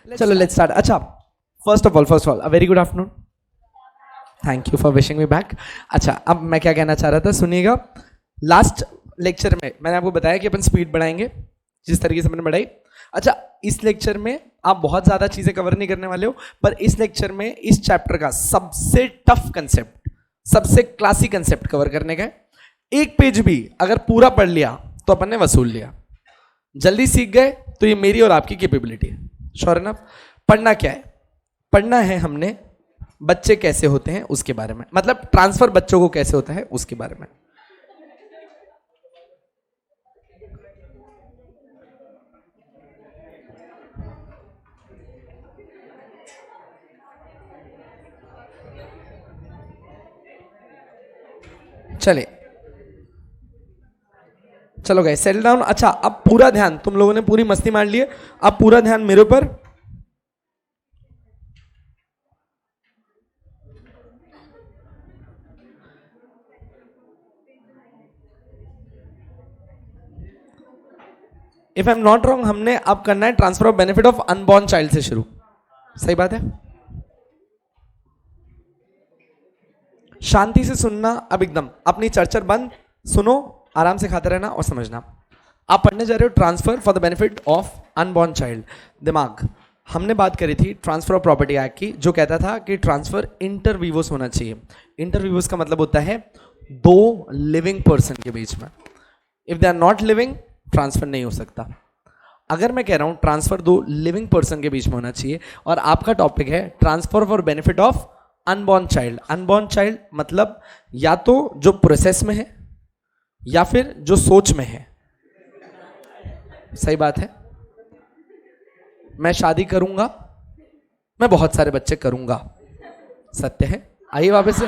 चलो let's start. अच्छा, first of all a very good afternoon. Thank you for wishing me back. अच्छा, अब मैं क्या कहना चाह रहा था, सुनिएगा. लास्ट लेक्चर में मैंने आपको बताया कि अपन स्पीड बढ़ाएंगे जिस तरीके से मैंने बढ़ाई. अच्छा, इस लेक्चर में आप बहुत ज़्यादा चीज़ें कवर नहीं करने वाले हो, पर इस लेक्चर में इस चैप्टर का सबसे टफ कंसेप्ट, सबसे क्लासिक कंसेप्ट कवर करने का है. एक पेज भी अगर पूरा पढ़ लिया तो अपन ने वसूल लिया. जल्दी सीख गए तो ये मेरी और आपकी कैपेबिलिटी है. Sure enough. पढ़ना क्या है? पढ़ना है हमने बच्चे कैसे होते हैं उसके बारे में, मतलब ट्रांसफर बच्चों को कैसे होता है उसके बारे में. चले, चलो गए, सेटल डाउन. अच्छा, अब पूरा ध्यान, तुम लोगों ने पूरी मस्ती मार ली है, अब पूरा ध्यान मेरे ऊपर. If I am not wrong, हमने अब करना है transfer of benefit of unborn child से शुरू. सही बात है? शांति से सुनना. अब एकदम अपनी चर्चा बंद, सुनो, आराम से खाते रहना और समझना. आप पढ़ने जा रहे हो transfer for the benefit of unborn child. दिमाग, हमने बात करी थी ट्रांसफर ऑफ प्रॉपर्टी एक्ट की, जो कहता था कि ट्रांसफर इंटरवीवोस होना चाहिए. इंटरवीवोस का मतलब होता है दो लिविंग पर्सन के बीच में. If they are not living, transfer नहीं हो सकता. अगर मैं कह रहा हूं ट्रांसफर दो लिविंग पर्सन के बीच में होना चाहिए, और आपका टॉपिक है transfer for benefit of unborn child. Unborn child मतलब या तो जो प्रोसेस में है या फिर जो सोच में है. सही बात है? मैं शादी करूंगा, मैं बहुत सारे बच्चे करूंगा. सत्य है. आइए वापस से.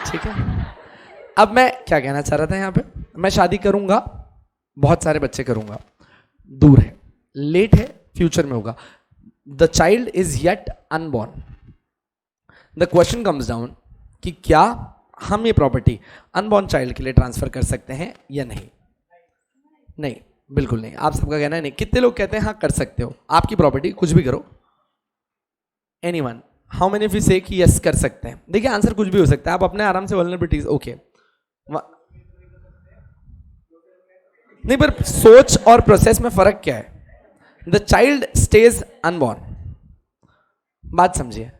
ठीक है, अब मैं क्या कहना चाह रहा था यहां पे, मैं शादी करूंगा, बहुत सारे बच्चे करूंगा. दूर है, लेट है, फ्यूचर में होगा. The child is yet unborn. The question comes down कि क्या हम ये प्रॉपर्टी अनबॉर्न चाइल्ड के लिए ट्रांसफर कर सकते हैं या नहीं. नहीं, बिल्कुल नहीं. आप सबका कहना है नहीं. कितने लोग कहते हैं हाँ कर सकते हो, आपकी प्रॉपर्टी, कुछ भी करो. Anyone, how many of you से कि यस कर सकते हैं? देखिए, आंसर कुछ भी हो सकता है. आप अपने आराम से वल्नरेबिलिटीज, ओके. नहीं, पर सोच और प्रोसेस में फर्क क्या है? The child stage unborn. बात समझिए.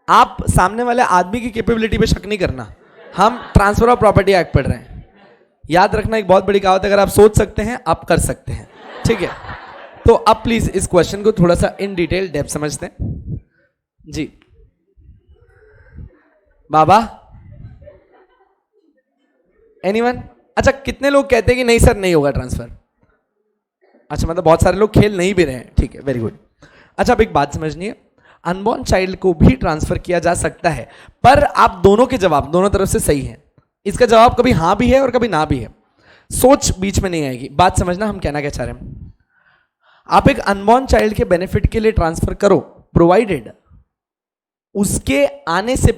आप सामने वाले आदमी की कैपेबिलिटी पे शक नहीं करना. हम ट्रांसफर ऑफ प्रॉपर्टी एक्ट पढ़ रहे हैं. याद रखना, एक बहुत बड़ी कहावत है, अगर आप सोच सकते हैं आप कर सकते हैं. ठीक है, तो अब प्लीज इस क्वेश्चन को थोड़ा सा इन डिटेल डेप्थ समझते हैं जी. बाबा, एनीवन? अच्छा, कितने लोग कहते हैं कि नहीं सर नहीं होगा ट्रांसफर? अच्छा, मतलब बहुत सारे लोग खेल नहीं भी रहे हैं. ठीक है, वेरी गुड. अच्छा, अब एक बात समझनी है, अनबॉर्न चाइल्ड को भी ट्रांसफर किया जा सकता है, पर आप दोनों के जवाब दोनों तरफ से सही है. इसका जवाब कभी हाँ भी है और कभी ना भी है. सोच बीच में नहीं आएगी. बात समझना हम कहना क्या चाह रहे हैं. आप एक अनबॉर्न चाइल्ड के बेनिफिट के लिए ट्रांसफर करो, प्रोवाइडेड उसके आने से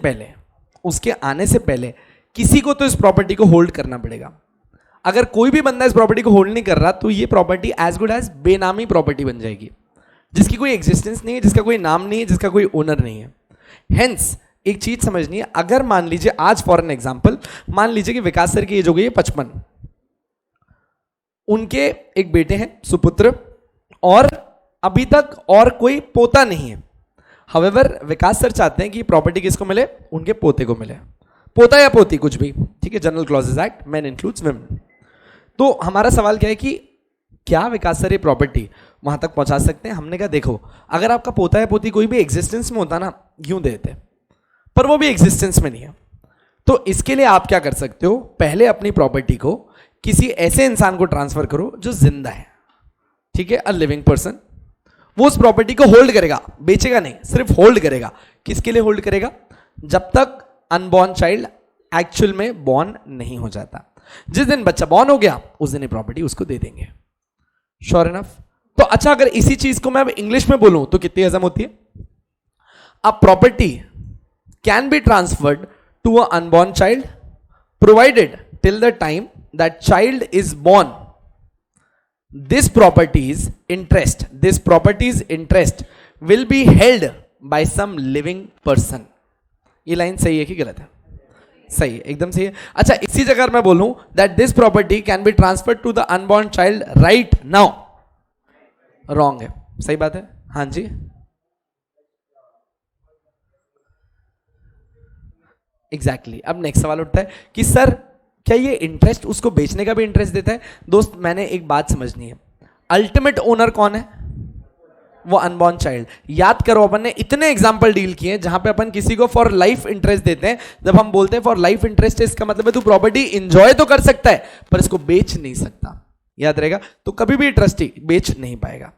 पहले किसी को तो इस प्रॉपर्टी को होल्ड करना पड़ेगा. अगर कोई भी बंदा इस प्रॉपर्टी को होल्ड नहीं कर रहा तो ये प्रॉपर्टी एज गुड एज बेनामी प्रॉपर्टी बन जाएगी, जिसकी कोई एग्जिस्टेंस नहीं है, जिसका कोई नाम नहीं है, जिसका कोई ओनर नहीं है. हेंस एक चीज समझनी है, अगर मान लीजिए आज फॉर एन एग्जांपल, मान लीजिए कि विकास सर की एज हो गई है 55, उनके एक बेटे हैं सुपुत्र, और अभी तक और कोई पोता नहीं है. हाउएवर विकास सर चाहते हैं कि प्रॉपर्टी किसको मिले? उनके पोते को मिले. पोता या पोती कुछ भी, ठीक है, general clauses act, man includes women. तो हमारा सवाल क्या है कि क्या विकास सर ये प्रॉपर्टी वहां तक पहुंचा सकते हैं? हमने कहा देखो, अगर आपका पोता या पोती कोई भी एग्जिस्टेंस में होता ना, यूं देते, पर वो भी एग्जिस्टेंस में नहीं है. तो इसके लिए आप क्या कर सकते हो, पहले अपनी प्रॉपर्टी को किसी ऐसे इंसान को ट्रांसफर करो जो जिंदा है. ठीक है, अ लिविंग पर्सन. वो उस प्रॉपर्टी को होल्ड करेगा, बेचेगा नहीं, सिर्फ होल्ड करेगा. किसके लिए होल्ड करेगा? जब तक अनबॉर्न चाइल्ड एक्चुअल में बॉर्न नहीं हो जाता. जिस दिन बच्चा बॉर्न हो गया उस दिन ये प्रॉपर्टी उसको दे देंगे. Sure enough? तो अच्छा, अगर इसी चीज को मैं अब इंग्लिश में बोलूं तो कितनी हजम होती है? A property can be transferred to a unborn child provided till the time that child is born. This property's interest will be held by some living person. ये लाइन सही है कि गलत है? सही है, एकदम सही है। अच्छा, इसी जगह मैं बोलूं that this property can be transferred to the unborn child right now, wrong है। सही बात है, हाँ जी। एग्जैक्टली अब नेक्स्ट सवाल उठता है कि सर क्या ये इंटरेस्ट उसको बेचने का भी इंटरेस्ट देता है? दोस्त मैंने एक बात समझनी है, अल्टीमेट ओनर कौन है? वो अनबॉर्न चाइल्ड। याद करो अपन ने इतने एग्जांपल डील किए जहां पे अपन किसी को फॉर लाइफ इंटरेस्ट देते हैं। जब हम बोलते हैं फॉर लाइफ इंटरेस्ट, इसका मतलब है तू प्रॉपर्टी इंजॉय तो कर सकता है पर इसको बेच नहीं सकता। याद रहेगा, तो कभी भी ट्रस्टी बेच नहीं पाएगा।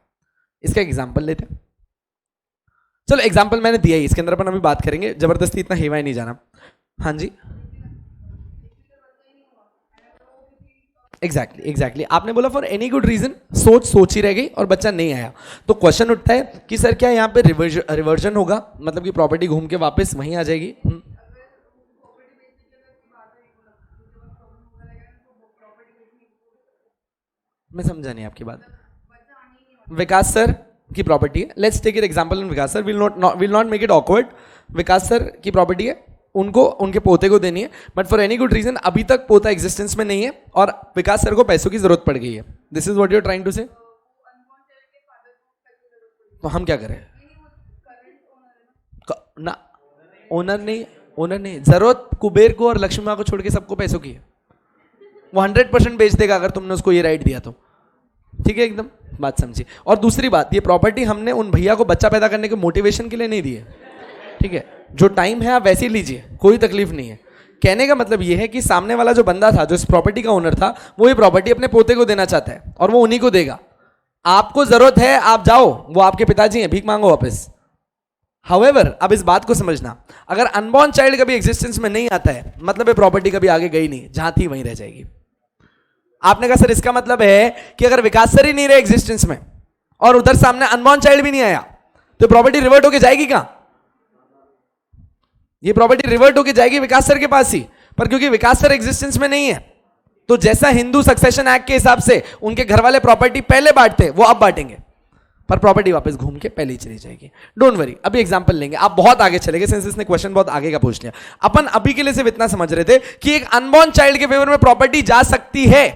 इसका एग्जाम्पल लेते हैं। चलो एग्जाम्पल मैंने दिया ही, इसके अंदर अपन अभी बात करेंगे, जबरदस्ती इतना हेवाई नहीं जाना। हाँ जी, एग्जैक्टली आपने बोला फॉर एनी गुड रीजन, सोच ही रह गई और बच्चा नहीं आया। तो क्वेश्चन उठता है कि सर क्या यहाँ पे रिवर्जन होगा, मतलब कि प्रॉपर्टी घूम के वापस वहीं आ जाएगी? मैं समझा नहीं आपकी बात। विकास सर की प्रॉपर्टी है, let's take it example in Vikas sir, will not make it awkward. Vikas sir की प्रॉपर्टी है, उनको उनके पोते को देनी है, but for any good reason अभी तक पोता एग्जिस्टेंस में नहीं है और विकास सर को पैसों की जरूरत पड़ गई है। This is what you are trying to say. तो हम क्या करें? ना, ओनर नहीं, जरूरत कुबेर को और लक्ष्मी माँ को छोड़ के सबको पैसों की है। वो 100% बेच देगा अगर तुमने उसको ये राइट दिया तो। ठीक है, एकदम बात समझी। और दूसरी बात, ये प्रॉपर्टी हमने उन भैया को बच्चा पैदा करने के मोटिवेशन के लिए नहीं दी है। ठीक है, जो टाइम है आप वैसे ही लीजिए, कोई तकलीफ नहीं है। कहने का मतलब ये है कि सामने वाला जो बंदा था, जो इस प्रॉपर्टी का ओनर था, वो ये प्रॉपर्टी अपने पोते को देना चाहता है और वो उन्हीं को देगा। आपको जरूरत है, आप जाओ, वो आपके पिताजी हैं, भीख मांगो वापस। हाउएवर, अब इस बात को समझना, अगर अनबॉर्न चाइल्ड कभी एग्जिस्टेंस में नहीं आता है, मतलब ये प्रॉपर्टी कभी आगे गई नहीं, जहां थी वहीं रह जाएगी। आपने कहा सर इसका मतलब है कि अगर विकास सर ही नहीं रहे एग्जिस्टेंस में और उधर सामने अनबॉर्न चाइल्ड भी नहीं आया तो प्रॉपर्टी रिवर्ट होके जाएगी कहां? ये प्रॉपर्टी रिवर्ट होके जाएगी विकास सर के पास ही, पर क्योंकि विकास सर एग्जिस्टेंस में नहीं है, तो जैसा हिंदू सक्सेशन एक्ट के हिसाब से उनके घर वाले प्रॉपर्टी पहले बांटते वो अब बांटेंगे, पर प्रॉपर्टी वापस घूम के पहले ही चली जाएगी। डोंट वरी, अभी एग्जांपल लेंगे। आप बहुत आगे चले गए, सिंस इसने क्वेश्चन बहुत आगे का पूछ लिया। अपन अभी के लिए सिर्फ इतना समझ रहे थे कि एक अनबॉर्न चाइल्ड के फेवर में प्रॉपर्टी जा सकती है,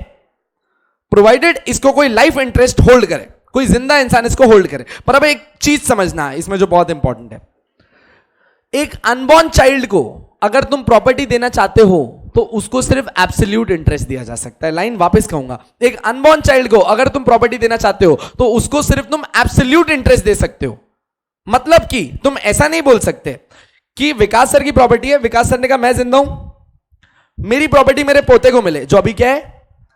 प्रोवाइडेड इसको कोई लाइफ इंटरेस्ट होल्ड करे, कोई जिंदा इंसान इसको होल्ड करे। पर अब एक चीज समझना है इसमें जो बहुत इंपॉर्टेंट है, एक अनबॉर्न चाइल्ड को अगर तुम प्रॉपर्टी देना चाहते हो तो उसको सिर्फ एब्सोल्यूट इंटरेस्ट दिया जा सकता है। लाइन वापस कहूंगा, एक अनबॉर्न चाइल्ड को अगर तुम प्रॉपर्टी देना चाहते हो तो उसको सिर्फ तुम एब्सोल्यूट इंटरेस्ट दे सकते हो। मतलब कि तुम ऐसा नहीं बोल सकते कि विकास सर की प्रॉपर्टी है, विकास सर ने कहा मैं जिंदा हूं, मेरी प्रॉपर्टी मेरे पोते को मिले, जो अभी क्या है,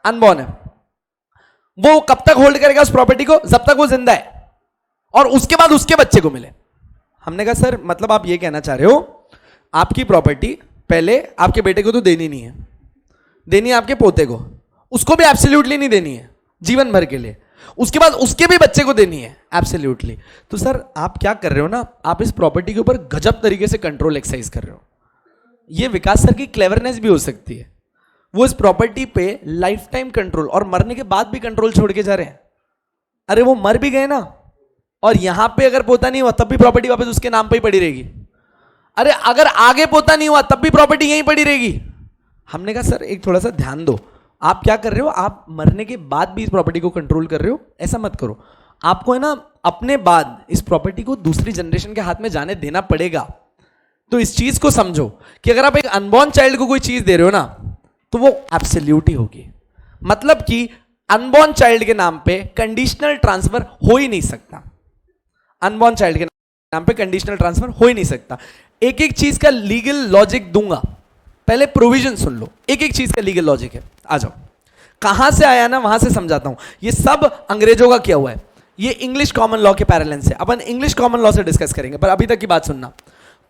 अनबॉर्न है। वो कब तक होल्ड करेगा उस प्रॉपर्टी को? जब तक वो जिंदा है, और उसके बाद उसके बच्चे को मिले। हमने कहा सर मतलब आप ये कहना चाह रहे हो आपकी प्रॉपर्टी पहले आपके बेटे को तो देनी नहीं है, देनी है आपके पोते को, उसको भी एब्सोल्युटली नहीं देनी है जीवन भर के लिए, उसके बाद उसके भी बच्चे को देनी है एब्सोल्युटली। तो सर आप क्या कर रहे हो ना, आप इस प्रॉपर्टी के ऊपर गजब तरीके से कंट्रोल एक्सरसाइज कर रहे हो। ये विकास सर की क्लेवरनेस भी हो सकती है, वो इस प्रॉपर्टी पे लाइफ टाइम कंट्रोल और मरने के बाद भी कंट्रोल छोड़ के जा रहे हैं। अरे वो मर भी गए ना, और यहां पे अगर पोता नहीं हुआ तब भी प्रॉपर्टी वापस उसके नाम पे ही पड़ी रहेगी। अरे अगर आगे पोता नहीं हुआ तब भी प्रॉपर्टी यहीं पड़ी रहेगी। हमने कहा सर एक थोड़ा सा ध्यान दो, आप क्या कर रहे हो, आप मरने के बाद भी इस प्रॉपर्टी को कंट्रोल कर रहे हो, ऐसा मत करो। आपको है ना अपने बाद इस प्रॉपर्टी को दूसरी जनरेशन के हाथ में जाने देना पड़ेगा। तो इस चीज को समझो कि अगर आप एक अनबॉर्न चाइल्ड को कोई चीज दे रहे हो ना तो वो एब्सोल्यूट ही होगी। मतलब कि अनबॉर्न चाइल्ड के नाम पे कंडीशनल ट्रांसफर हो ही नहीं सकता, अनबॉर्न चाइल्ड के नाम पे कंडीशनल ट्रांसफर हो ही नहीं सकता। एक एक चीज का लीगल लॉजिक दूंगा, पहले प्रोविजन सुन लो। एक एक चीज का लीगल लॉजिक है, आ जाओ। कहां से आया ना वहां से समझाता हूं। ये सब अंग्रेजों का किया हुआ है, ये इंग्लिश कॉमन लॉ के पैरेलल से। अपन इंग्लिश कॉमन लॉ से डिस्कस करेंगे, पर अभी तक की बात सुनना।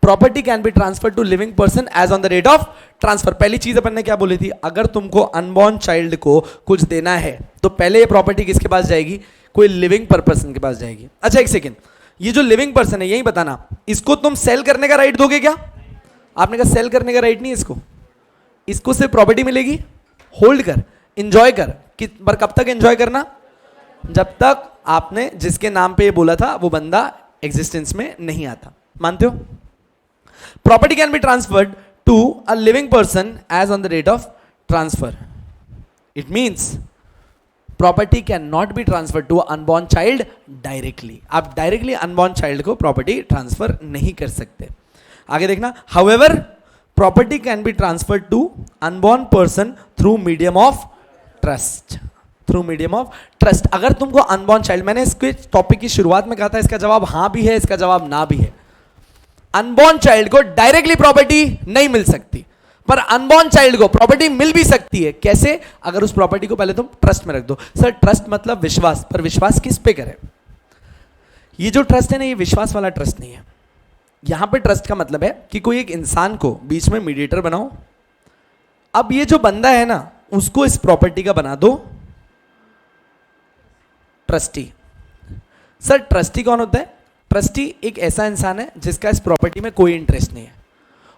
Property can be transfer to living person as on the rate of transfer. पहली चीज अपन ने क्या बोली थी, अगर तुमको अनबॉर्न चाइल्ड को कुछ देना है तो पहले ये प्रॉपर्टी किसके पास जाएगी, कोई लिविंग पर्सन के पास जाएगी। अच्छा एक सेकेंड, ये जो लिविंग पर्सन है यही बताना, इसको तुम सेल करने का राइट दोगे क्या? आपने कहा सेल करने का राइट नहीं है इसको सिर्फ प्रॉपर्टी मिलेगी, होल्ड कर, इंजॉय कर। पर कब तक इंजॉय करना? जब तक आपने जिसके नाम पे ये बोला था वो बंदा एग्जिस्टेंस में नहीं आता। मानते हो? Property can be transferred to a living person as on the date of transfer. It means property can not be transfer to unborn child directly. आप डायरेक्टली अनबॉर्न चाइल्ड को प्रॉपर्टी ट्रांसफर नहीं कर सकते। आगे देखना, however property can be transfer to unborn person through medium of trust. Through medium of trust. अगर तुमको unborn child, मैंने इसके टॉपिक की शुरुआत में कहा था इसका जवाब हाँ भी है, इसका जवाब ना भी है। अनबॉर्न चाइल्ड को डायरेक्टली प्रॉपर्टी नहीं मिल सकती, पर अनबॉर्न चाइल्ड को प्रॉपर्टी मिल भी सकती है। कैसे? अगर उस प्रॉपर्टी को पहले तुम ट्रस्ट में रख दो। सर ट्रस्ट मतलब विश्वास, पर विश्वास किस पे करें? ये जो ट्रस्ट है ना, ये विश्वास वाला ट्रस्ट नहीं है। यहां पे ट्रस्ट का मतलब है कि कोई एक इंसान को बीच में मीडिएटर बनाओ। अब ये जो बंदा है ना, उसको इस प्रॉपर्टी का बना दो ट्रस्टी। सर ट्रस्टी कौन होता है? ट्रस्टी एक ऐसा इंसान है जिसका इस प्रॉपर्टी में कोई इंटरेस्ट नहीं है।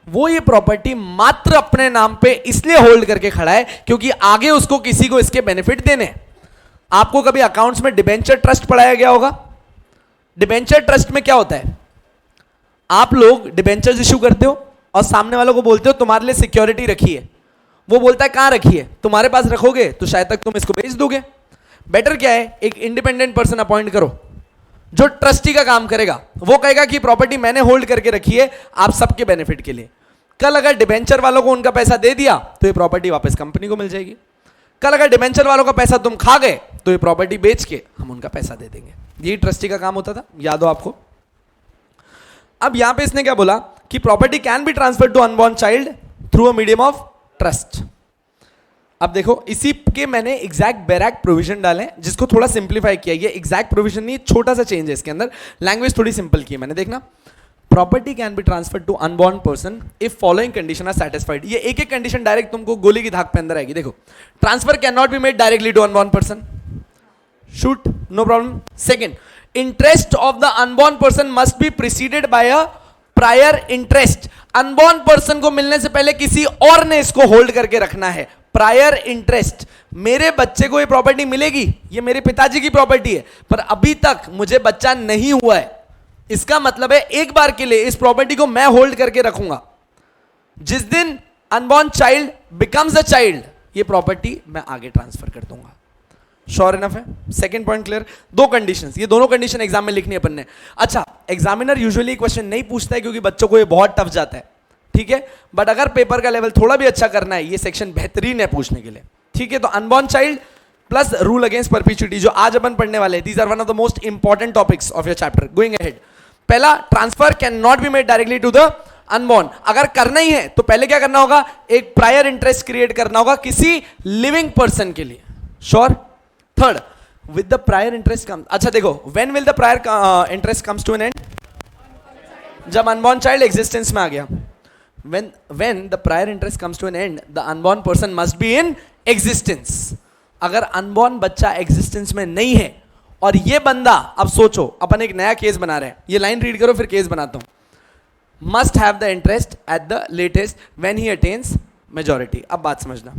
वो ये प्रॉपर्टी मात्र अपने नाम पे इसलिए होल्ड करके खड़ा है क्योंकि आगे उसको किसी को इसके बेनिफिट देने। आपको कभी अकाउंट्स में डिबेंचर ट्रस्ट पढ़ाया गया होगा? डिबेंचर ट्रस्ट में क्या होता है? आप लोग डिबेंचर्स इशू करते हो और सामने वालों को बोलते हो तुम्हारे लिए सिक्योरिटी रखी है। वो बोलता है कहां रखी है? तुम्हारे पास रखोगे तो शायद तक तुम इसको बेच दोगे। बेटर क्या है, एक इंडिपेंडेंट पर्सन अपॉइंट करो जो ट्रस्टी का काम करेगा। वो कहेगा कि प्रॉपर्टी मैंने होल्ड करके रखी है आप सबके बेनिफिट के लिए। कल अगर डिबेंचर वालों को उनका पैसा दे दिया तो ये प्रॉपर्टी वापस कंपनी को मिल जाएगी। कल अगर डिबेंचर वालों का पैसा तुम खा गए तो ये प्रॉपर्टी बेच के हम उनका पैसा दे देंगे। यही ट्रस्टी का काम होता था, याद हो आपको? अब यहां पे इसने क्या बोला कि property can be transfer to unborn child through a medium of trust. अब देखो इसी के मैंने एग्जैक्ट बैरैक प्रोविजन डाले जिसको थोड़ा सिंप्लीफाई किया। ये एग्जैक्ट प्रोविजन नहीं, छोटा सा चेंज है इसके अंदर, लैंग्वेज थोड़ी सिंपल की है मैंने। देखना, property can be transfer to unborn person if following condition are satisfied. ये एक एक कंडीशन डायरेक्ट तुमको गोली की धाक पे अंदर आएगी। देखो, transfer can not be made directly to unborn person, shoot, no problem. Second, interest of the unborn person must be preceded by a prior interest. Unborn person को मिलने से पहले किसी और ने इसको होल्ड करके रखना है। प्रायर इंटरेस्ट, मेरे बच्चे को ये प्रॉपर्टी मिलेगी, ये मेरे पिताजी की प्रॉपर्टी है, पर अभी तक मुझे बच्चा नहीं हुआ है। इसका मतलब है एक बार के लिए इस प्रॉपर्टी को मैं होल्ड करके रखूंगा। जिस दिन unborn child becomes a child, ये प्रॉपर्टी मैं आगे ट्रांसफर कर दूंगा। श्योर इनफ है? Second point clear? दो कंडीशंस, ये दोनों कंडीशन एग्जाम में लिखनी है अपन ने। अच्छा, एग्जामिनर यूजुअली क्वेश्चन नहीं पूछता है क्योंकि बच्चों को ये बहुत टफ जाता है, ठीक है? बट अगर पेपर का लेवल थोड़ा भी अच्छा करना है, ये सेक्शन बेहतरीन है पूछने के लिए, ठीक है? तो unborn child plus rule against perpetuity जो आज अपन पढ़ने वाले हैं, these are one of the most important topics of your chapter. Going ahead, पहला, transfer can not be made directly to the unborn. अगर करना ही है तो पहले क्या करना होगा? एक प्रायर इंटरेस्ट क्रिएट करना होगा किसी लिविंग पर्सन के लिए। Sure? Third, with the prior interest come, अच्छा देखो, when will the prior interest comes to an end? जब अनबॉर्न चाइल्ड एग्जिस्टेंस में आ गया। when the prior interest comes to an end, the unborn person must be in existence. अगर unborn बच्चा existence में नहीं है और ये बंदा, अब सोचो अपन एक नया केस बना रहे हैं, ये लाइन रीड करो फिर केस बनाता हूं। Must have the interest at the latest when he attains majority. अब बात समझना,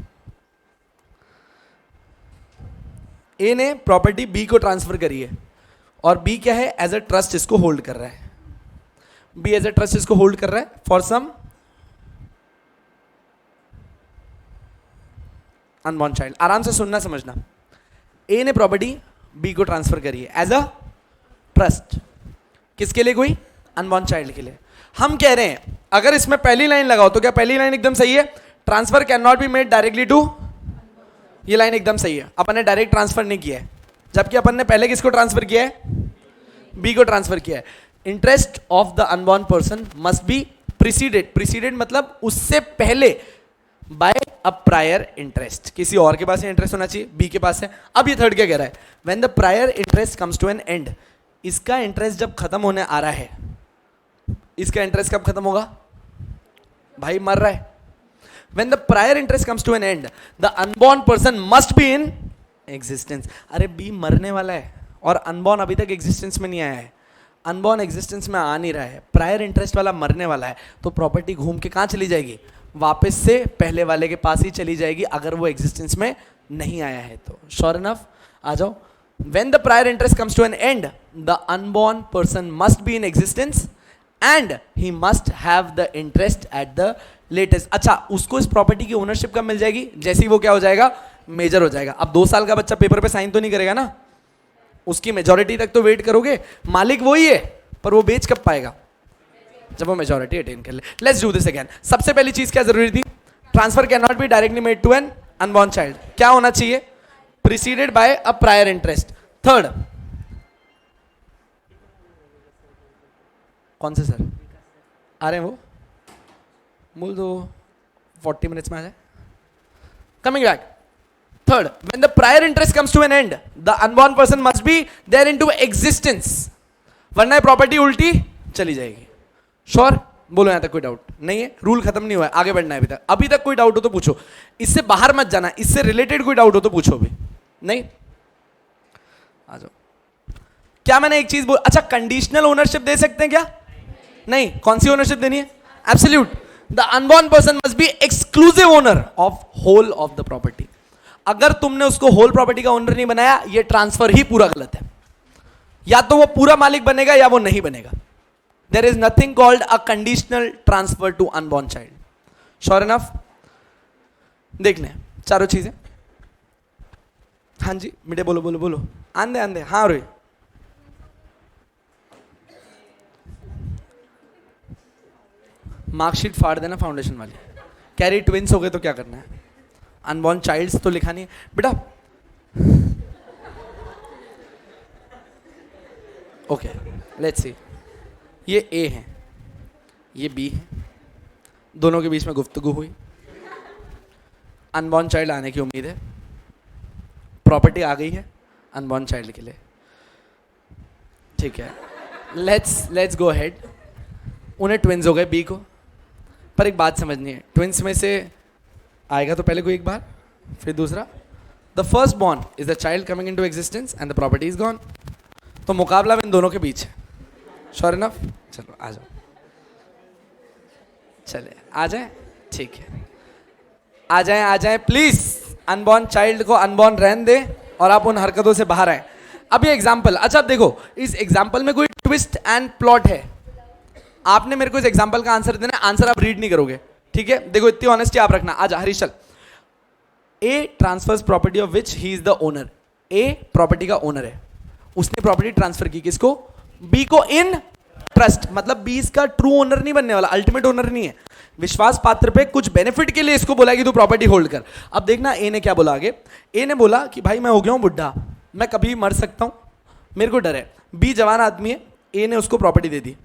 ए ने प्रॉपर्टी बी को ट्रांसफर करी है और बी क्या है? एज अ ट्रस्ट इसको होल्ड कर रहा है। बी एज अ ट्रस्ट इसको होल्ड कर रहा है फॉर सम अनबॉर्न चाइल्ड। आराम से सुनना समझना, ए ने प्रॉपर्टी बी को ट्रांसफर करी है एज अ ट्रस्ट, किसके लिए? कोई अनबॉर्न चाइल्ड के लिए। हम कह रहे हैं अगर इसमें पहली लाइन लगाओ तो क्या पहली लाइन एकदम सही है? Transfer can not be made directly to, ये लाइन एकदम सही है। अपन ने डायरेक्ट ट्रांसफर नहीं किया है, जबकि अपन ने पहले किसको ट्रांसफर किया है? बी को ट्रांसफर किया है। Interest of the unborn person must be preceded, preceded मतलब उससे पहले, बाय अ प्रायर इंटरेस्ट। किसी और के पास इंटरेस्ट होना चाहिए, बी के पास है। अब ये थर्ड क्या कह रहा है? When the prior interest comes to an end, इसका इंटरेस्ट जब खत्म होने आ रहा है, इसका इंटरेस्ट कब खत्म होगा? भाई मर रहा है। When the prior interest comes to an end, the unborn person must be in existence. अरे बी मरने वाला है और अनबॉर्न अभी तक एग्जिस्टेंस में नहीं आया है। अनबॉर्न एग्जिस्टेंस में आ नहीं रहा है, प्रायर इंटरेस्ट वाला मरने वाला है, तो प्रॉपर्टी घूम के कहाँ चली जाएगी? वापस से पहले वाले के पास ही चली जाएगी अगर वो एग्जिस्टेंस में नहीं आया है तो। Sure enough? आ जाओ, when the prior interest comes to an end, the unborn person must be in existence and he must have the interest at the latest. अच्छा, उसको इस प्रॉपर्टी की ओनरशिप कब मिल जाएगी? जैसे ही वो क्या हो जाएगा, मेजर हो जाएगा. अब 2 साल का बच्चा पेपर पे साइन तो नहीं करेगा ना, उसकी मेजॉरिटी तक तो वेट करोगे. मालिक वही है, पर वो बेच कब पाएगा? जब वो मेजॉरिटी अटेन कर ले. Let's do this again. सबसे पहली चीज क्या जरूरी थी? Transfer can not be directly made to an unborn child. क्या होना चाहिए? Preceded by a prior interest. Third, कौन से सर आ रहे हैं? वो मूल दो 40 मिनट्स में आ जाए. Coming back. Third, when the prior interest comes to an end, the unborn person must be there into existence, वरना प्रॉपर्टी उल्टी चली जाएगी. श्योर? बोलो. यहां तक कोई डाउट नहीं है? रूल खत्म नहीं हुआ है, आगे बढ़ना है. अभी तक कोई डाउट हो तो पूछो. इससे बाहर मत जाना. इससे रिलेटेड कोई डाउट हो तो पूछो. भी नहीं? आ जाओ. क्या मैंने एक चीज बोल, अच्छा कंडीशनल ओनरशिप दे सकते हैं क्या? नहीं. कौन सी ओनरशिप देनी है? Absolute. The unborn person must be exclusive owner of whole of the property. अगर तुमने उसको होल प्रॉपर्टी का ओनर नहीं बनाया, ये ट्रांसफर ही पूरा गलत है. या तो वो पूरा मालिक बनेगा या वो नहीं बनेगा. There is nothing called a conditional transfer to unborn child. Sure enough? देख लें चारों चीजें. हाँ जी बेटे, बोलो बोलो बोलो. आंदे आंदे. हाँ रे. मार्कशीट फाड़ देना फाउंडेशन वाली. कैरी ट्विंस हो गए तो क्या करना है? अनबॉर्न चाइल्ड्स तो लिखा नहीं है बेटा. Okay, let's see. ये ए है, ये बी है. दोनों के बीच में गुफ्तगू हुई. अनबॉर्न चाइल्ड आने की उम्मीद है. प्रॉपर्टी आ गई है अनबॉर्न चाइल्ड के लिए. ठीक है, लेट्स गो अहेड. उन्हें ट्विंस हो गए बी को. पर एक बात समझनी है, ट्विंस में से आएगा तो पहले कोई एक बार, फिर दूसरा. The first born is the child coming into existence and the property is gone. तो मुकाबला इन दोनों के बीच है. Sure enough? चलो आ जाओ. चले आ जाए. ठीक है, आ जाए प्लीज. अनबॉर्न चाइल्ड को अनबॉर्न रहने दे और आप उन हरकतों से बाहर आए. अब ये एग्जाम्पल, अच्छा अब देखो, इस एग्जाम्पल में कोई ट्विस्ट एंड प्लॉट है. आपने मेरे को इस एग्जाम्पल का आंसर देना है. आंसर आप रीड नहीं करोगे. ठीक है, देखो इतनी ऑनेस्टी आप रखना. आजा हरीश चल. A transfers property of which he is the owner. A property का ओनर है. उसने प्रॉपर्टी ट्रांसफर की किसको? बी को इन ट्रस्ट. मतलब बी इसका ट्रू ओनर नहीं बनने वाला, अल्टीमेट ओनर नहीं है. विश्वास पात्र पे कुछ बेनिफिट के लिए इसको बोला कि तू प्रॉपर्टी होल्ड कर. अब देखना ए ने क्या बोला आगे. ए ने बोला कि भाई मैं हो गया हूं बुढ़ा, मैं कभी मर सकता हूं, मेरे को डर है. बी जवान आदमी है. ए ने उसको प्रॉपर्टी दे दी.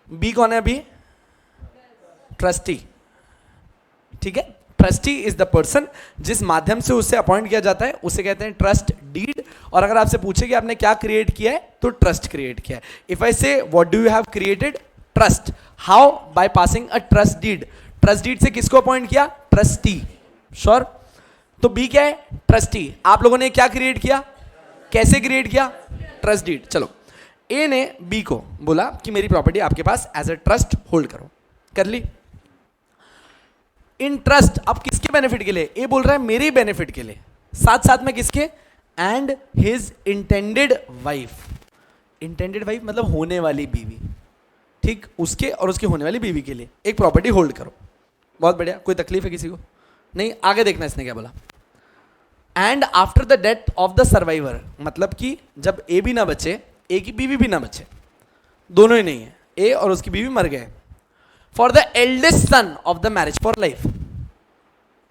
बी कौन है अभी? ट्रस्टी. ठीक है, ट्रस्टी इज द पर्सन जिस माध्यम से उससे अपॉइंट किया जाता है, उसे कहते हैं ट्रस्ट डीड. और अगर आपसे पूछे कि आपने क्या क्रिएट किया है, तो ट्रस्ट क्रिएट किया है. If I say what do you have created? Trust. How? By passing a trust deed. Trust deed से किसको अपॉइंट किया? ट्रस्टी. श्योर? तो बी क्या है? ट्रस्टी. आप लोगों ने क्या क्रिएट किया? कैसे क्रिएट किया? Trust deed. चलो, ए ने बी को बोला कि मेरी प्रॉपर्टी आपके पास एज अ ट्रस्ट होल्ड करो. कर ली. In trust. अब किसके बेनिफिट के लिए? ए बोल रहा है मेरे बेनिफिट के लिए. साथ साथ में किसके? And his intended wife. Intended wife मतलब होने वाली बीवी. ठीक, उसके और उसके होने वाली बीवी के लिए एक प्रॉपर्टी होल्ड करो. बहुत बढ़िया. कोई तकलीफ है किसी को? नहीं. आगे देखना इसने क्या बोला. And after the death of the survivor. मतलब कि जब ए भी ना बचे, ए की बीवी भी ना बचे, दोनों ही नहीं है, ए और उसकी बीवी मर गए. For the eldest son of the marriage for life.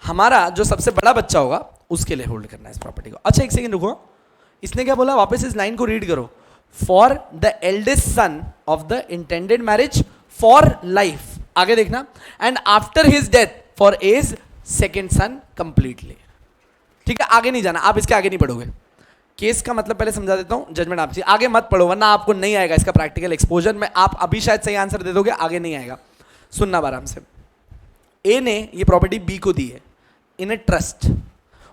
हमारा जो सबसे बड़ा बच्चा होगा उसके लिए होल्ड करना है इस प्रॉपर्टी को. अच्छा एक सेकंड रुको. इसने क्या बोला? वापस इस लाइन को रीड करो. For the eldest son of the intended marriage for life. आगे देखना. And after his death for as second son completely. ठीक है, आगे नहीं जाना. आप इसके आगे नहीं पढ़ोगे. केस का मतलब पहले समझा देता हूं, जजमेंट आपसे. आगे मत पढ़ो वरना आपको नहीं आएगा इसका प्रैक्टिकल एक्सपोजर में. आप अभी शायद सही आंसर दे दोगे, आगे नहीं आएगा. सुनना आराम से. ए ने ये प्रॉपर्टी बी को दी है इन ए ट्रस्ट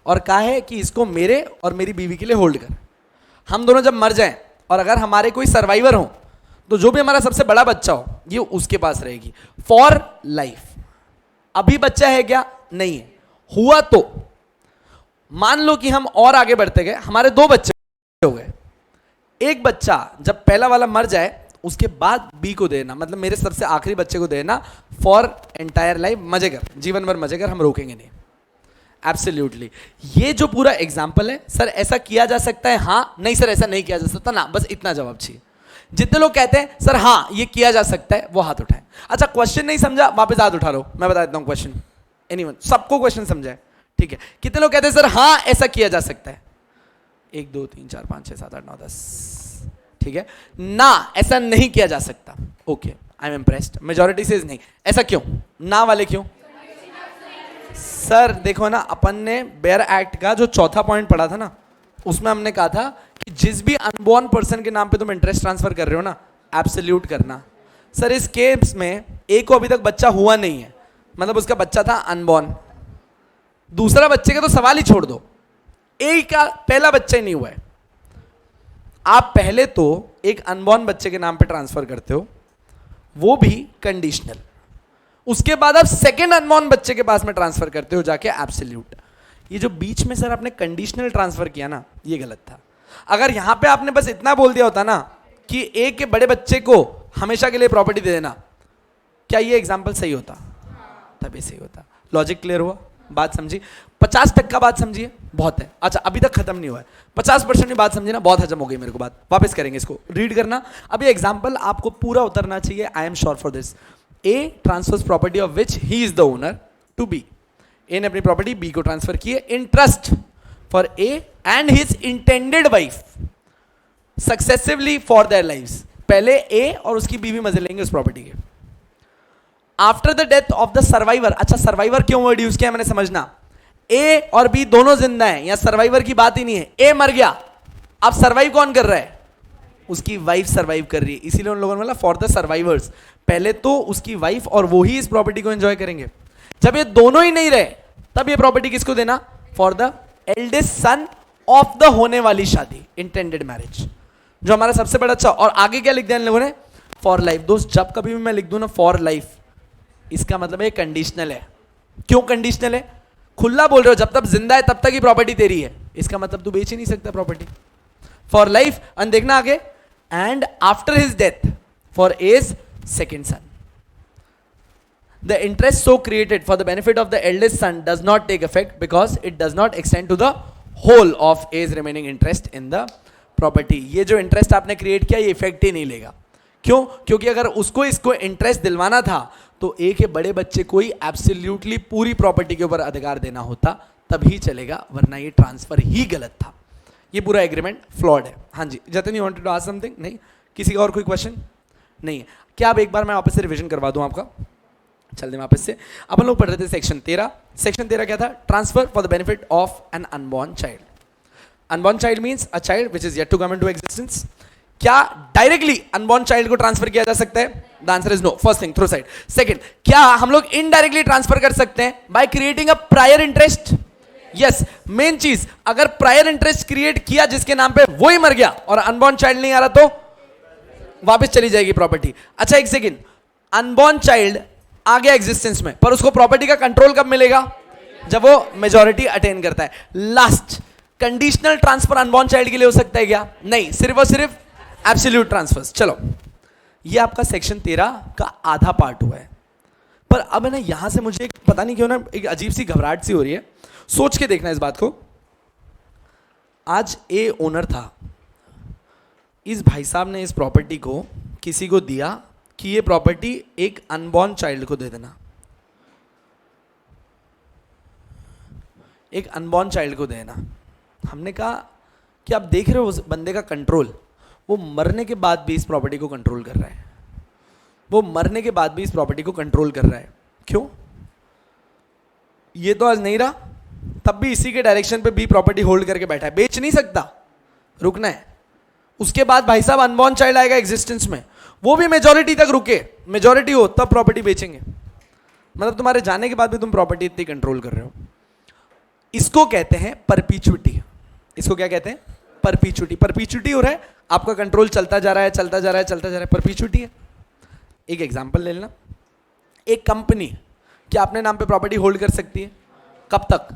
और कहा है कि इसको मेरे और मेरी बीवी के लिए होल्ड कर. हम दोनों जब मर जाएं और अगर हमारे कोई सर्वाइवर हो, तो जो भी हमारा सबसे बड़ा बच्चा हो ये उसके पास रहेगी फॉर लाइफ. अभी बच्चा है क्या? नहीं है. हुआ तो मान लो कि हम और आगे बढ़ते गए, हमारे 2 बच्चे हो गए। एक बच्चा जब पहला वाला मर जाए उसके बाद बी को देना, मतलब मेरे सबसे आखिरी बच्चे को देना फॉर एंटायर लाइफ, मजे कर, जीवन भर मजे कर, हम रोकेंगे नहीं। एब्सोल्युटली। ये जो पूरा एग्जाम्पल है, सर ऐसा किया जा सकता है, हाँ, नहीं सर ऐसा नहीं किया जा सकता ना, बस इतना जवाब चाहिए। जितने लोग कहते हैं सर हाँ ये किया जा सकता है, वो हाथ उठाए। अच्छा क्वेश्चन नहीं समझा, वापस हाथ उठा लो, मैं बता देता हूं क्वेश्चन। एनीवन, सबको क्वेश्चन समझा है? ठीक है। कितने लोग कहते हैं सर हाँ ऐसा किया जा सकता है? 1 2 3 4 5 6 7 8 9 10। ठीक है ना, ऐसा नहीं किया जा सकता। Okay, I am impressed. Majority says नहीं। ऐसा क्यों? ना वाले क्यों? सर देखो ना, अपन ने बेयर एक्ट का जो चौथा पॉइंट पढ़ा था ना, उसमें हमने कहा था कि जिस भी अनबॉर्न पर्सन के नाम पे तुम इंटरेस्ट ट्रांसफर कर रहे हो ना, एब्सोल्यूट करना। सर इस केस में ए को अभी तक बच्चा हुआ नहीं है, मतलब उसका बच्चा था अनबॉर्न। दूसरा बच्चे का तो सवाल ही छोड़ दो, ए का पहला बच्चा ही नहीं हुआ है। आप पहले तो एक अनबॉर्न बच्चे के नाम पे ट्रांसफर करते हो, वो भी कंडीशनल। उसके बाद आप सेकेंड अनबॉर्न बच्चे के पास में ट्रांसफर करते हो जाके एब्सोल्यूट। ये जो बीच में सर आपने कंडीशनल ट्रांसफर किया ना, ये गलत था। अगर यहां पे आपने बस इतना बोल दिया होता ना कि एक के बड़े बच्चे को हमेशा के लिए प्रॉपर्टी दे देना, क्या ये एग्जांपल सही होता? तभी सही होता। लॉजिक क्लियर हुआ? बात समझी? 50% बात समझिए, बहुत है। अच्छा अभी तक खत्म नहीं हुआ है, 50% की बात समझी ना, बहुत हजम हो गई मेरे को बात। वापस करेंगे इसको, रीड करना। अभी एग्जांपल आपको पूरा उतरना चाहिए, I am sure for this. A transfers property of which he is the owner to B. A ने अपनी प्रॉपर्टी बी को ट्रांसफर की है in trust for A and his intended wife successively for their lives. पहले A और उसकी बीवी मजे लेंगे उस प्रॉपर्टी के। After the death of the survivor, अच्छा सर्वाइवर क्यों वर्ड यूज किया मैंने समझना। ए और बी दोनों जिंदा हैं, यहां सर्वाइवर की बात ही नहीं है। ए मर गया, अब सर्वाइव कौन कर रहा है? उसकी वाइफ सर्वाइव कर रही है, इसीलिए उन लोगों ने बोला फॉर द सर्वाइवर्स। पहले तो उसकी वाइफ और वो ही इस प्रॉपर्टी को एंजॉय करेंगे। जब ये दोनों ही नहीं रहे तब ये प्रॉपर्टी किसको देना? For the eldest son of the होने वाली शादी, इंटेंडेड मैरिज, जो हमारा सबसे बड़ा। अच्छा और आगे क्या लिख दिया इन लोगों ने? For life. दोस्त जब कभी भी मैं लिख दूं ना फॉर लाइफ, इसका मतलब है कंडीशनल है। क्यों कंडीशनल है? खुला बोल रहे हो, जब तक जिंदा है तब तक ही प्रॉपर्टी तेरी है, इसका मतलब तू बेच ही नहीं सकता प्रॉपर्टी। फॉर लाइफ, एंड देखना आगे, and after his death for as second son. The interest so created for the benefit of the eldest son does not take effect because it does not extend to the whole of A's remaining interest in the property. ये जो interest आपने create किया ये effect ही नहीं लेगा। क्यों? क्योंकि अगर उसको इसको इंटरेस्ट दिलवाना था तो ए के बड़े बच्चे को ही एब्सोल्युटली पूरी प्रॉपर्टी के ऊपर अधिकार देना होता, तभी चलेगा, वरना ये ट्रांसफर ही गलत था। ये पूरा एग्रीमेंट फ्लॉड है। हाँ जी, Jatin you wanted to ask something? नहीं? किसी का और कोई क्वेश्चन नहीं है क्या? अब एक बार मैं वापस से रिविजन करवा दूं आपका। चलते हैं वापस से। अपन लोग पढ़ रहे थे सेक्शन 13। सेक्शन 13 क्या था? Transfer for the benefit of an unborn child. Unborn child means a child which is yet to come into existence. क्या डायरेक्टली अनबॉर्न चाइल्ड को ट्रांसफर किया जा सकता है? The answer is no. First thing, through side. Second, क्या हम लोग indirectly transfer कर सकते हैं by creating a prior interest? Yes. Main चीज, अगर प्रायर इंटरेस्ट क्रिएट किया जिसके नाम पे वो ही मर गया और अनबॉर्न चाइल्ड नहीं आ रहा तो वापस चली जाएगी प्रॉपर्टी। अच्छा एक सेकंड, अनबॉर्न चाइल्ड आ गया एग्जिस्टेंस में, पर उसको प्रॉपर्टी का कंट्रोल कब मिलेगा? जब वो मेजॉरिटी अटेन करता है। Last, conditional transfer unborn child के लिए हो सकता है क्या? नहीं, सिर्फ और सिर्फ एब्सोल्यूट ट्रांसफर्स। चलो, ये आपका सेक्शन 13 का आधा पार्ट हुआ है। पर अब है ना, यहां से मुझे पता नहीं क्यों ना एक अजीब सी घबराहट सी हो रही है। सोच के देखना इस बात को। आज ए ओनर था, इस भाई साहब ने इस प्रॉपर्टी को किसी को दिया कि ये प्रॉपर्टी एक अनबॉर्न चाइल्ड को दे देना, एक अनबॉर्न चाइल्ड को देना। हमने कहा कि आप देख रहे हो उस बंदे का कंट्रोल, वो मरने के बाद भी इस प्रॉपर्टी को कंट्रोल कर रहा है। वो मरने के बाद भी इस प्रॉपर्टी को कंट्रोल कर रहा है। क्यों? ये तो आज नहीं रहा, तब भी इसी के डायरेक्शन पे भी प्रॉपर्टी होल्ड करके बैठा है, बेच नहीं सकता, रुकना है। उसके बाद भाई साहब अनबॉर्न चाइल्ड आएगा एग्जिस्टेंस में, वो भी मेजॉरिटी तक रुके, मेजॉरिटी हो तब प्रॉपर्टी बेचेंगे। मतलब तुम्हारे जाने के बाद भी तुम प्रॉपर्टी इतनी कंट्रोल कर रहे हो। इसको कहते हैं परपीचुइटी। इसको क्या कहते हैं? परपीचुइटी। परपीचुइटी हो रहा है, आपका कंट्रोल चलता जा रहा है, चलता जा रहा है, चलता जा रहा है, परपीचुइटी है। एक एग्जांपल ले लेना, एक कंपनी क्या अपने नाम पे प्रॉपर्टी होल्ड कर सकती है? कब तक?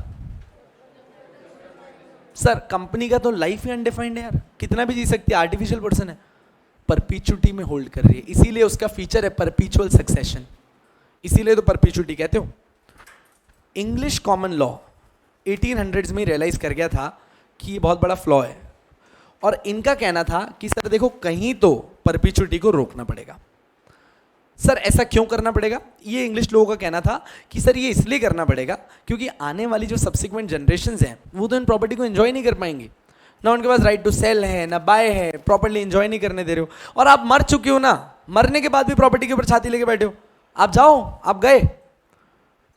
सर कंपनी का तो लाइफ ही अनडिफाइंड है यार, कितना भी जी सकती है, आर्टिफिशियल पर्सन है, परपीचुटी में होल्ड कर रही है, इसीलिए उसका फीचर है परपीचुअल सक्सेशन, इसीलिए तो परपीचुटी कहते हो। इंग्लिश कॉमन लॉ 1800s में रियलाइज कर गया था कि ये बहुत बड़ा फ्लॉ है, और इनका कहना था कि सर देखो कहीं तो परपीचुटी को रोकना पड़ेगा। सर ऐसा क्यों करना पड़ेगा? ये इंग्लिश लोगों का कहना था कि सर ये इसलिए करना पड़ेगा क्योंकि आने वाली जो सब्सिक्वेंट जनरेशंस हैं वो तो इन प्रॉपर्टी को एंजॉय नहीं कर पाएंगी ना, उनके पास राइट टू सेल है ना बाय है, प्रॉपर्ली एंजॉय नहीं करने दे रहे हो, और आप मर चुके हो ना, मरने के बाद भी प्रॉपर्टी के ऊपर छाती लेके बैठे हो, आप जाओ आप गए,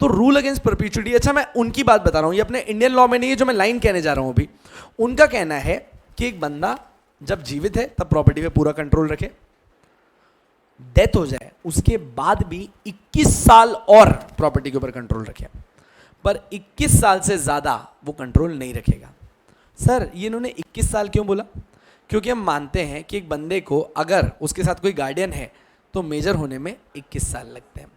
तो रूल अगेंस्ट परपीचुटी। अच्छा मैं उनकी बात बता रहा हूँ, ये अपने इंडियन लॉ में नहीं है, जो मैं लाइन कहने जा रहा हूँ अभी, उनका कहना है कि एक बंदा जब जीवित है तब प्रॉपर्टी पे पूरा कंट्रोल रखे, डेथ हो जाए उसके बाद भी 21 साल और प्रॉपर्टी के ऊपर कंट्रोल रखे, पर 21 साल से ज्यादा वो कंट्रोल नहीं रखेगा। सर ये इन्होंने 21 साल क्यों बोला? क्योंकि हम मानते हैं कि एक बंदे को अगर उसके साथ कोई गार्डियन है तो मेजर होने में 21 साल लगते हैं।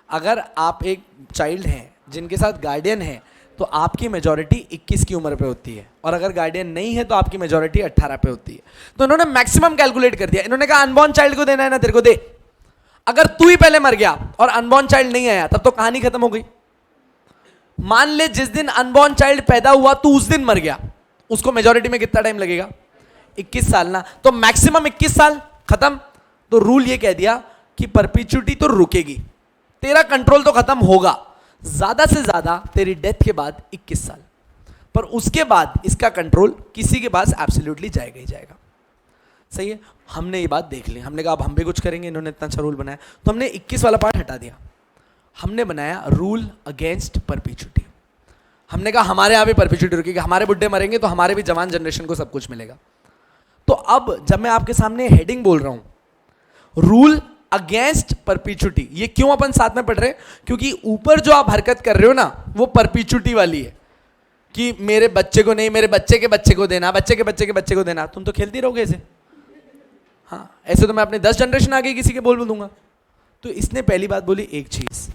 अगर आप एक चाइल्ड हैं जिनके साथ गार्डियन है तो आपकी मेजॉरिटी 21 की उम्र पे होती है, और अगर गार्डियन नहीं है तो आपकी मेजॉरिटी 18 पे होती है। तो इन्होंने मैक्सिमम कैलकुलेट कर दिया, इन्होंने कहा अनबॉर्न चाइल्ड को देना है ना, तेरे को दे, अगर तू ही पहले मर गया और अनबॉर्न चाइल्ड नहीं आया तब तो कहानी खत्म हो गई। मान ले जिस दिन अनबॉर्न चाइल्ड पैदा हुआ तू उस दिन मर गया, उसको मेजॉरिटी में कितना टाइम लगेगा? 21 साल ना, तो मैक्सिमम 21 साल, खत्म। तो रूल ये कह दिया कि परपीचुटी तो रुकेगी, तेरा कंट्रोल तो खत्म होगा, ज्यादा से ज्यादा तेरी डेथ के बाद 21 साल, पर उसके बाद इसका कंट्रोल किसी के पास एब्सोल्युटली जाएगा ही जाएगा। सही है, हमने ये बात देख ली, हमने कहा अब हम भी कुछ करेंगे, इन्होंने इतना अच्छा रूल बनाया, तो हमने 21 वाला पार्ट हटा दिया, हमने बनाया रूल अगेंस्ट परपीचुटी। हमने कहा हमारे यहाँ भी परपीचुटी रुकेगी, हमारे बुड्ढे मरेंगे तो हमारे भी जवान जनरेशन को सब कुछ मिलेगा। तो अब जब मैं आपके सामने हेडिंग बोल रहा हूं रूल अगेंस्ट परपीचुटी, ये क्यों अपन साथ में पढ़ रहे हैं? क्योंकि ऊपर जो आप हरकत कर रहे हो ना वो परपीचुटी वाली है कि मेरे बच्चे को नहीं, मेरे बच्चे के बच्चे को देना, बच्चे के बच्चे के बच्चे को देना, तुम तो खेलती रहोगे ऐसे। हाँ ऐसे तो मैं अपने 10 जनरेशन आगे किसी के बोल दूंगा। तो इसने पहली बात बोली एक चीज,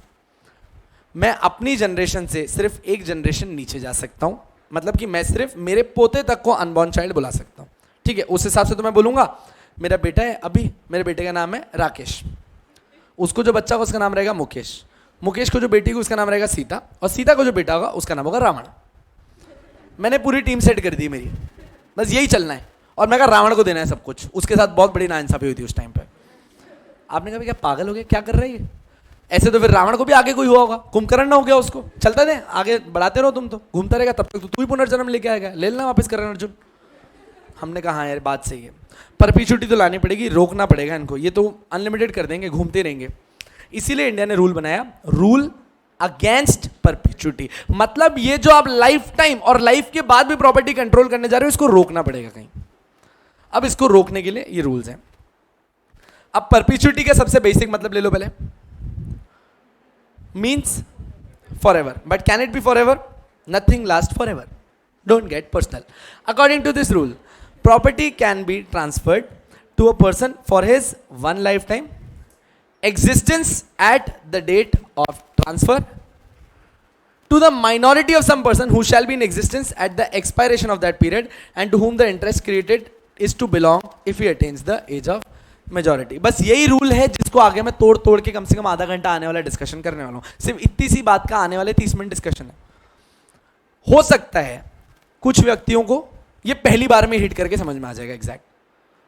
मैं अपनी जनरेशन से सिर्फ एक जनरेशन नीचे जा सकता हूं, मतलब कि मैं सिर्फ मेरे पोते तक को अनबॉर्न चाइल्ड बुला सकता हूं। ठीक है, उस हिसाब से तो मैं बोलूंगा मेरा बेटा है, अभी मेरे बेटे का नाम है राकेश, उसको जो बच्चा होगा उसका नाम रहेगा मुकेश, मुकेश को जो बेटी को उसका नाम रहेगा सीता, और सीता को जो बेटा होगा उसका नाम होगा रावण। मैंने पूरी टीम सेट कर दी मेरी, बस यही चलना है, और मैं कहा रावण को देना है सब कुछ। उसके साथ बहुत बड़ी नाइंसाफी हुई थी उस टाइम पे। आपने कहा क्या पागल हो गया, क्या कर रहे हैं? ऐसे तो फिर रावण को भी आगे कोई हुआ होगा, कुंभकर्ण ना हो गया उसको, चलता दे आगे बढ़ाते रहो, तुम तो घूमता रहेगा, तब तक तो तू ही पुनर्जन्म लेके आएगा, ले लेना वापस करण अर्जुन। हमने कहा हाँ यार बात सही है, परपीचुटी तो लानी पड़ेगी, रोकना पड़ेगा इनको, ये तो अनलिमिटेड कर देंगे, घूमते रहेंगे। इसीलिए इंडिया ने रूल बनाया, रूल अगेंस्ट परपीचुटी, मतलब ये जो आप लाइफ टाइम और लाइफ के बाद भी प्रॉपर्टी कंट्रोल करने जा रहे हो इसको रोकना पड़ेगा कहीं। अब इसको रोकने के लिए ये रूल्स हैं। अब परपीचुटी का सबसे बेसिक मतलब ले लो पहले, means forever, but can it be forever? Nothing last forever, don't get personal. According to this rule property can be transferred to a person for his one lifetime, existence at the date of transfer, to the minority of some person who shall be in existence at the expiration of that period and to whom the interest created is to belong if he attains the age of majority। बस यही rule है जिसको आगे मैं तोड़ तोड़ के कम से कम आधा घंटा आने वाला डिस्कशन करने वाला हूं। सिर्फ इतनी सी बात का आने वाले 30 मिनट डिस्कशन है। हो सकता है कुछ व्यक्तियों को ये पहली बार में हिट करके समझ में आ जाएगा एग्जैक्ट,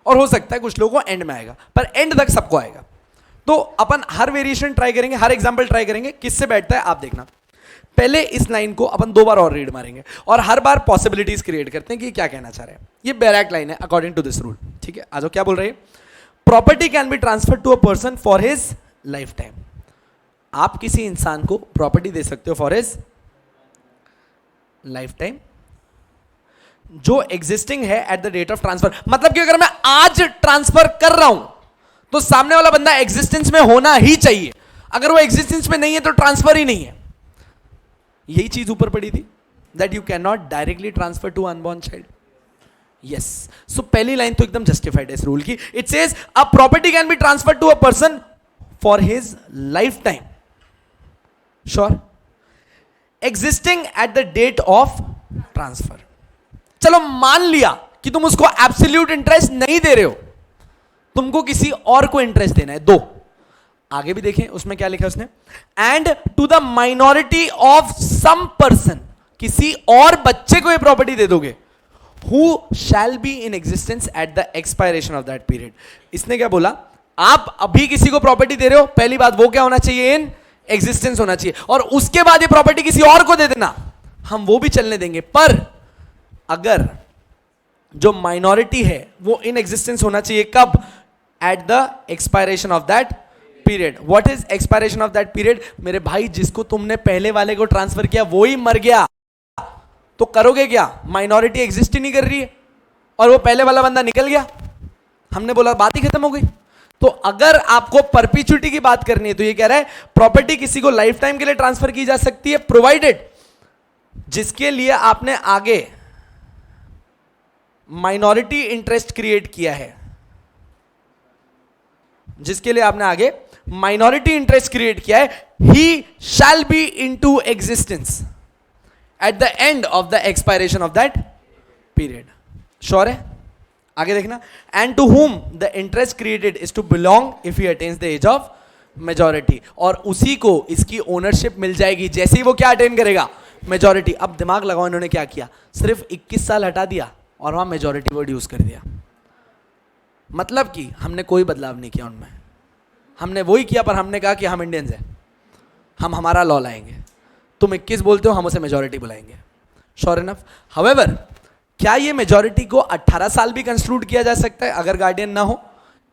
और हो सकता है कुछ लोगों को एंड में आएगा, पर एंड तक सबको आएगा। तो अपन हर वेरिएशन ट्राई करेंगे, हर एग्जांपल ट्राई करेंगे, किससे बैठता है आप देखना। पहले इस लाइन को अपन 2 बार और रीड मारेंगे और हर बार पॉसिबिलिटीज क्रिएट करते हैं कि क्या कहना चाह रहे हैं। ये बैरैक लाइन है अकॉर्डिंग टू दिस रूल। ठीक है, आज क्या बोल रहे हैं? Property can be transfer to a person for his life time. आप किसी इंसान को प्रॉपर्टी दे सकते हो फॉर हिज लाइफ टाइम, जो एग्जिस्टिंग है at the date of transfer. मतलब कि अगर मैं आज ट्रांसफर कर रहा हूं तो सामने वाला बंदा एग्जिस्टेंस में होना ही चाहिए, अगर वो एग्जिस्टेंस में नहीं है तो ट्रांसफर ही नहीं है। यही चीज ऊपर पड़ी थी, that you can not directly transfer to unborn child. Yes, so पहली लाइन तो एकदम जस्टिफाइड है इस रूल की। It says a property can be transfer to a person for his life time, sure, existing at the date of transfer. चलो मान लिया कि तुम उसको एब्सोल्यूट इंटरेस्ट नहीं दे रहे हो, तुमको किसी और को इंटरेस्ट देना है, दो। आगे भी देखें उसमें क्या लिखा है उसने, and to the minority of some person, किसी और बच्चे को ये प्रॉपर्टी दे दोगे, who shall be in existence at the expiration of that period. इसने क्या बोला, आप अभी किसी को प्रॉपर्टी दे रहे हो, पहली बात वो क्या होना चाहिए, इन एग्जिस्टेंस होना चाहिए, और उसके बाद ये प्रॉपर्टी किसी और को दे देना, हम वो भी चलने देंगे। पर अगर जो माइनॉरिटी है वो इन एग्जिस्टेंस होना चाहिए, कब, eight the expiration of that period. What is expiration of that period? मेरे भाई जिसको तुमने पहले वाले को ट्रांसफर किया वो ही मर गया, तो करोगे क्या? माइनॉरिटी एग्जिस्ट ही नहीं कर रही है और वो पहले वाला बंदा निकल गया, हमने बोला बात ही खत्म हो गई। तो अगर आपको परपीचुइटी की बात करनी है तो ये कह रहा है प्रॉपर्टी किसी को लाइफ टाइम के लिए ट्रांसफर की जा सकती है, प्रोवाइडेड जिसके लिए आपने आगे माइनॉरिटी इंटरेस्ट क्रिएट किया है, जिसके लिए आपने आगे माइनॉरिटी इंटरेस्ट क्रिएट किया है, he shall be into existence at the end of the expiration of that period. Sure है? आगे देखना, and to whom the interest created is to belong if he attains the age of majority, और उसी को इसकी ownership मिल जाएगी जैसे ही वो क्या अटेन करेगा, मेजॉरिटी। अब दिमाग लगाओ, इन्होंने क्या किया, सिर्फ 21 साल हटा दिया और वहां मेजॉरिटी वर्ड यूज कर दिया। मतलब कि हमने कोई बदलाव नहीं किया उनमें, हमने वही किया, पर हमने कहा कि हम इंडियंस हैं, हम हमारा लॉ लाएंगे, तुम 21 बोलते हो, हम उसे मेजॉरिटी बुलाएंगे। Sure enough? हाउएवर, क्या ये मेजॉरिटी को 18 साल भी कंक्लूड किया जा सकता है अगर गार्डियन ना हो?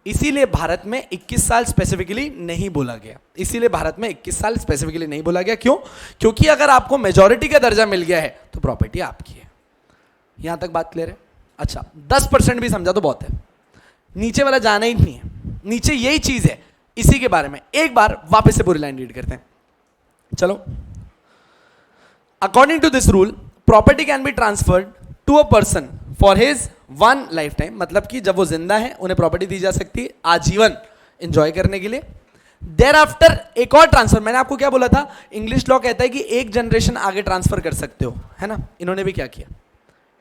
इसीलिए भारत में 21 साल स्पेसिफिकली नहीं बोला गया, इसीलिए भारत में 21 साल स्पेसिफिकली नहीं बोला गया। क्यों? क्योंकि अगर आपको मेजॉरिटी का दर्जा मिल गया है तो प्रॉपर्टी आपकी है। यहां तक बात क्लियर है? अच्छा, 10% भी समझा तो बहुत है, नीचे वाला जाना ही नहीं है, नीचे यही चीज है, इसी के बारे में एक बार वापस से पूरी लाइन रीड करते हैं। चलो, according to this rule property can be transferred to a person for his one life time, मतलब कि जब वो जिंदा है उन्हें प्रॉपर्टी दी जा सकती है आजीवन एंजॉय करने के लिए। देयर आफ्टर एक और ट्रांसफर, मैंने आपको क्या बोला था, इंग्लिश लॉ कहता है कि एक जनरेशन आगे ट्रांसफर कर सकते हो, है ना? इन्होंने भी क्या किया,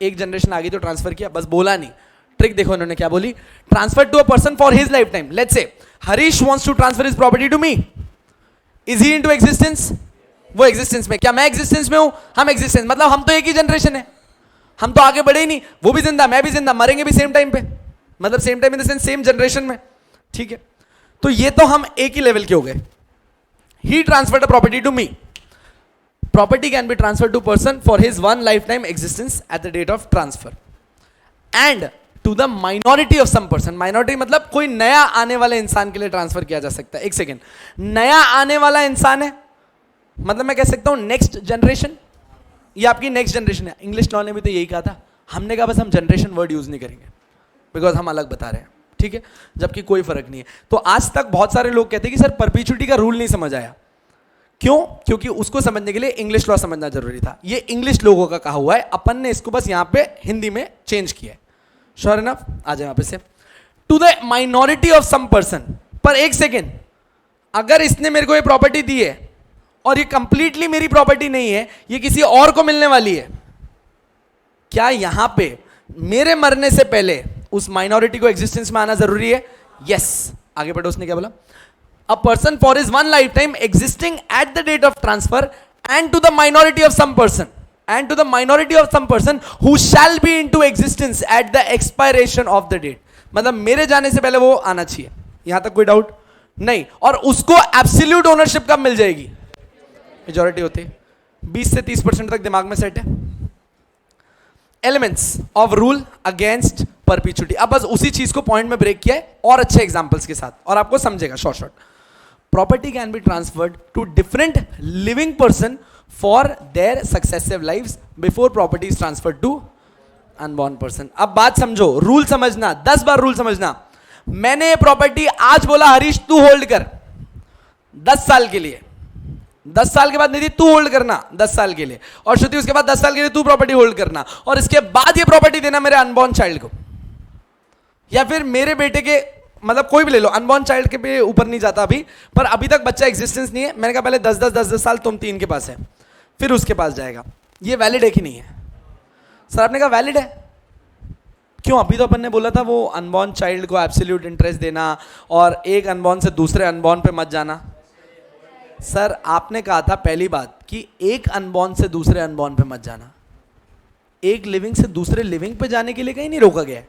एक जनरेशन आगे तो ट्रांसफर किया, बस बोला नहीं। ट्रिक देखो इन्होंने क्या बोली, transfer to a person for his life time. Let's say Harish wants to transfer his property to me, is he into existence? वो एग्जिस्टेंस में, क्या मैं एग्जिस्टेंस में हूं? हम एग्जिस्टेंस, मतलब हम तो एक ही जनरेशन है, हम तो आगे बढ़े ही नहीं, वो भी जिंदा मैं भी जिंदा, मरेंगे भी सेम टाइम पे, मतलब same time in the sense same generation में, ठीक है? तो ये तो हम एक ही लेवल के हो गए। He transferred a property to me, property can be transferred to person for his one lifetime existence at the date of transfer and to the minority of some person। minority मतलब कोई नया आने वाले इंसान के लिए ट्रांसफर किया जा सकता है। एक सेकेंड, नया आने वाला इंसान है मतलब मैं कह सकता हूं नेक्स्ट जनरेशन, ये आपकी नेक्स्ट जनरेशन है। इंग्लिश लॉ ने भी तो यही कहा था, हमने कहा बस हम जनरेशन वर्ड यूज नहीं करेंगे बिकॉज हम अलग बता रहे हैं, ठीक है? जबकि कोई फर्क नहीं है। तो आज तक बहुत सारे लोग कहते हैं कि सर परपीचुइटी का रूल नहीं समझ आया। क्यों? क्योंकि उसको समझने के लिए इंग्लिश लॉ समझना जरूरी था। ये इंग्लिश लोगों का कहा हुआ है, अपन ने इसको बस यहां पे हिंदी में चेंज किया है। Sure enough? आ जाए वापस से, to the minority of some person. पर एक सेकेंड, अगर इसने मेरे को ये प्रॉपर्टी दी है और ये कंप्लीटली मेरी प्रॉपर्टी नहीं है, ये किसी और को मिलने वाली है, क्या यहां पे मेरे मरने से पहले उस माइनॉरिटी को एग्जिस्टेंस में आना जरूरी है? यस। आगे बढ़ो, उसने क्या बोला, a person for his one lifetime existing at the date of transfer and to the minority of some person and to the minority of some person who shall be into existence at the expiration of the date। मतलब मेरे जाने से पहले वो आना चाहिए। यहां तक कोई डाउट नहीं? और उसको एब्सोल्यूट ओनरशिप कब मिल जाएगी? मेजॉरिटी होती है। 20 से 30% तक दिमाग में सेट है। Elements of rule against perpetuity. अब बस उसी चीज को पॉइंट में ब्रेक किया है और अच्छे एग्जांपल्स के साथ, और आपको समझेगा short short. Property can be transferred to different living person for their successive lives before property is transferred to unborn person। अब बात समझो, रूल समझना, 10 बार रूल समझना। मैंने ये प्रॉपर्टी आज बोला हरीश तू होल्ड कर 10 साल के लिए, 10 साल के बाद निधि तू होल्ड करना 10 साल के लिए, और श्रुति उसके बाद 10 साल के लिए तू प्रॉपर्टी होल्ड करना, और इसके बाद ये प्रॉपर्टी देना मेरे अनबॉर्न चाइल्ड को, या फिर मेरे बेटे के, मतलब कोई भी ले लो, अनबॉर्न चाइल्ड के भी ऊपर नहीं जाता अभी, पर अभी तक बच्चा एग्जिस्टेंस नहीं है। मैंने कहा पहले 10-10 साल तुम 3 के पास है, फिर उसके पास जाएगा। ये वैलिड है कि नहीं है? सर आपने कहा वैलिड है, क्यों? अभी तो अपन ने बोला था वो अनबॉर्न चाइल्ड को एब्सोल्यूट इंटरेस्ट देना और एक अनबॉर्न से दूसरे अनबॉर्न पे मत जाना। सर आपने कहा था पहली बात कि एक अनबॉर्न से दूसरे अनबॉर्न पे मत जाना, एक लिविंग से दूसरे लिविंग पे जाने के लिए कहीं नहीं रोका गया है।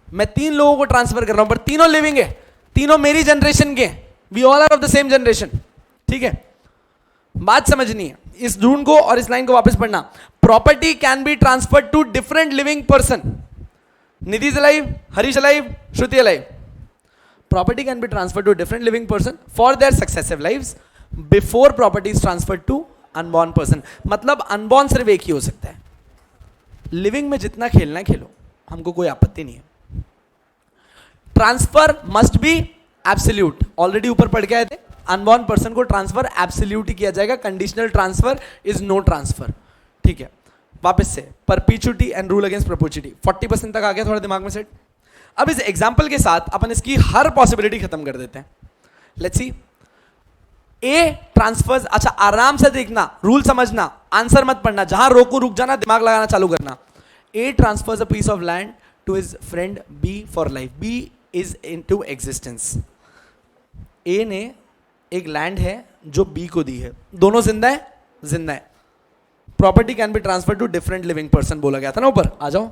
मैं 3 लोगों को ट्रांसफर कर रहा हूं पर तीनों लिविंग है, तीनों मेरी जनरेशन के, we all are of the same generation, ठीक है? बात समझनी है, इस ढूंढ को और इस लाइन को वापस पढ़ना। Property can be transferred to different living person. Nidhi is alive, Harish alive, Shruti alive. Property can be transferred to different living person for their successive lives before property is transferred to unborn person. मतलब unborn सिर्फ एक ही हो सकता है, living में जितना खेलना है खेलो, हमको कोई आपत्ति नहीं है। Transfer must be absolute, already ऊपर पढ़ के आए थे, अनबॉर्न पर्सन को ट्रांसफर एब्सोल्यूट ही किया जाएगा, conditional transfer is no transfer, ठीक है? वापस से perpetuity and rule against perpetuity 40% तक आ गया थोड़ा दिमाग में सेट। अब इस एग्जांपल के साथ अपन इसकी हर पॉसिबिलिटी खत्म कर देते हैं। लेट्स सी, ए ट्रांसफर्स, अच्छा आराम से देखना, रूल समझना, आंसर मत पढ़ना, जहां रोको रुक जाना, दिमाग लगाना चालू करना। A transfers a piece of land to his friend B for life. B is into existence. A ने एक लैंड है जो बी को दी है, दोनों जिंदा है, जिंदा है। Property can be transfer to different living person बोला गया था ना ऊपर, आ जाओ।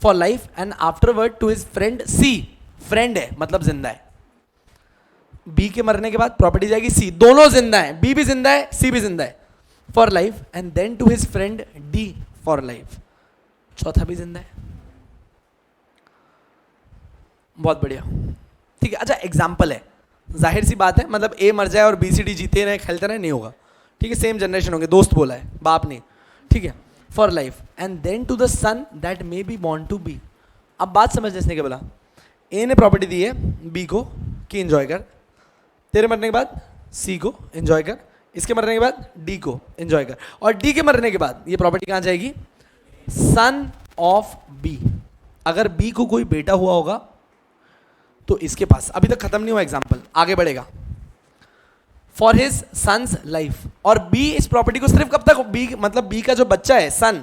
For life and afterward to his friend C, friend है मतलब जिंदा है। बी के मरने के बाद प्रॉपर्टी जाएगी सी, दोनों जिंदा है, बी भी जिंदा है, सी भी जिंदा है। For life and then to his friend D for life, चौथा भी जिंदा है। बहुत बढ़िया, ठीक है। अच्छा एग्जाम्पल है, जाहिर सी बात है, मतलब ए मर जाए और बी सी डी जीते रहे खेलते रहे, नहीं होगा, ठीक है? सेम जनरेशन होंगे, दोस्त बोला है, बाप ने, ठीक है? For life and then to the son that may be born to B. अब बात समझ जिसने के बोला, ए ने प्रॉपर्टी दी है बी को कि एंजॉय कर, तेरे मरने के बाद सी को एंजॉय कर, इसके मरने के बाद डी को एंजॉय कर, और डी के मरने के बाद ये प्रॉपर्टी कहां जाएगी? Son of B. अगर बी को कोई बेटा हुआ होगा तो इसके पास, अभी तक खत्म नहीं हुआ एग्जाम्पल, आगे बढ़ेगा। फॉर हिज सन्स लाइफ, और बी इस प्रॉपर्टी को सिर्फ कब तक, बी मतलब बी का जो बच्चा है सन,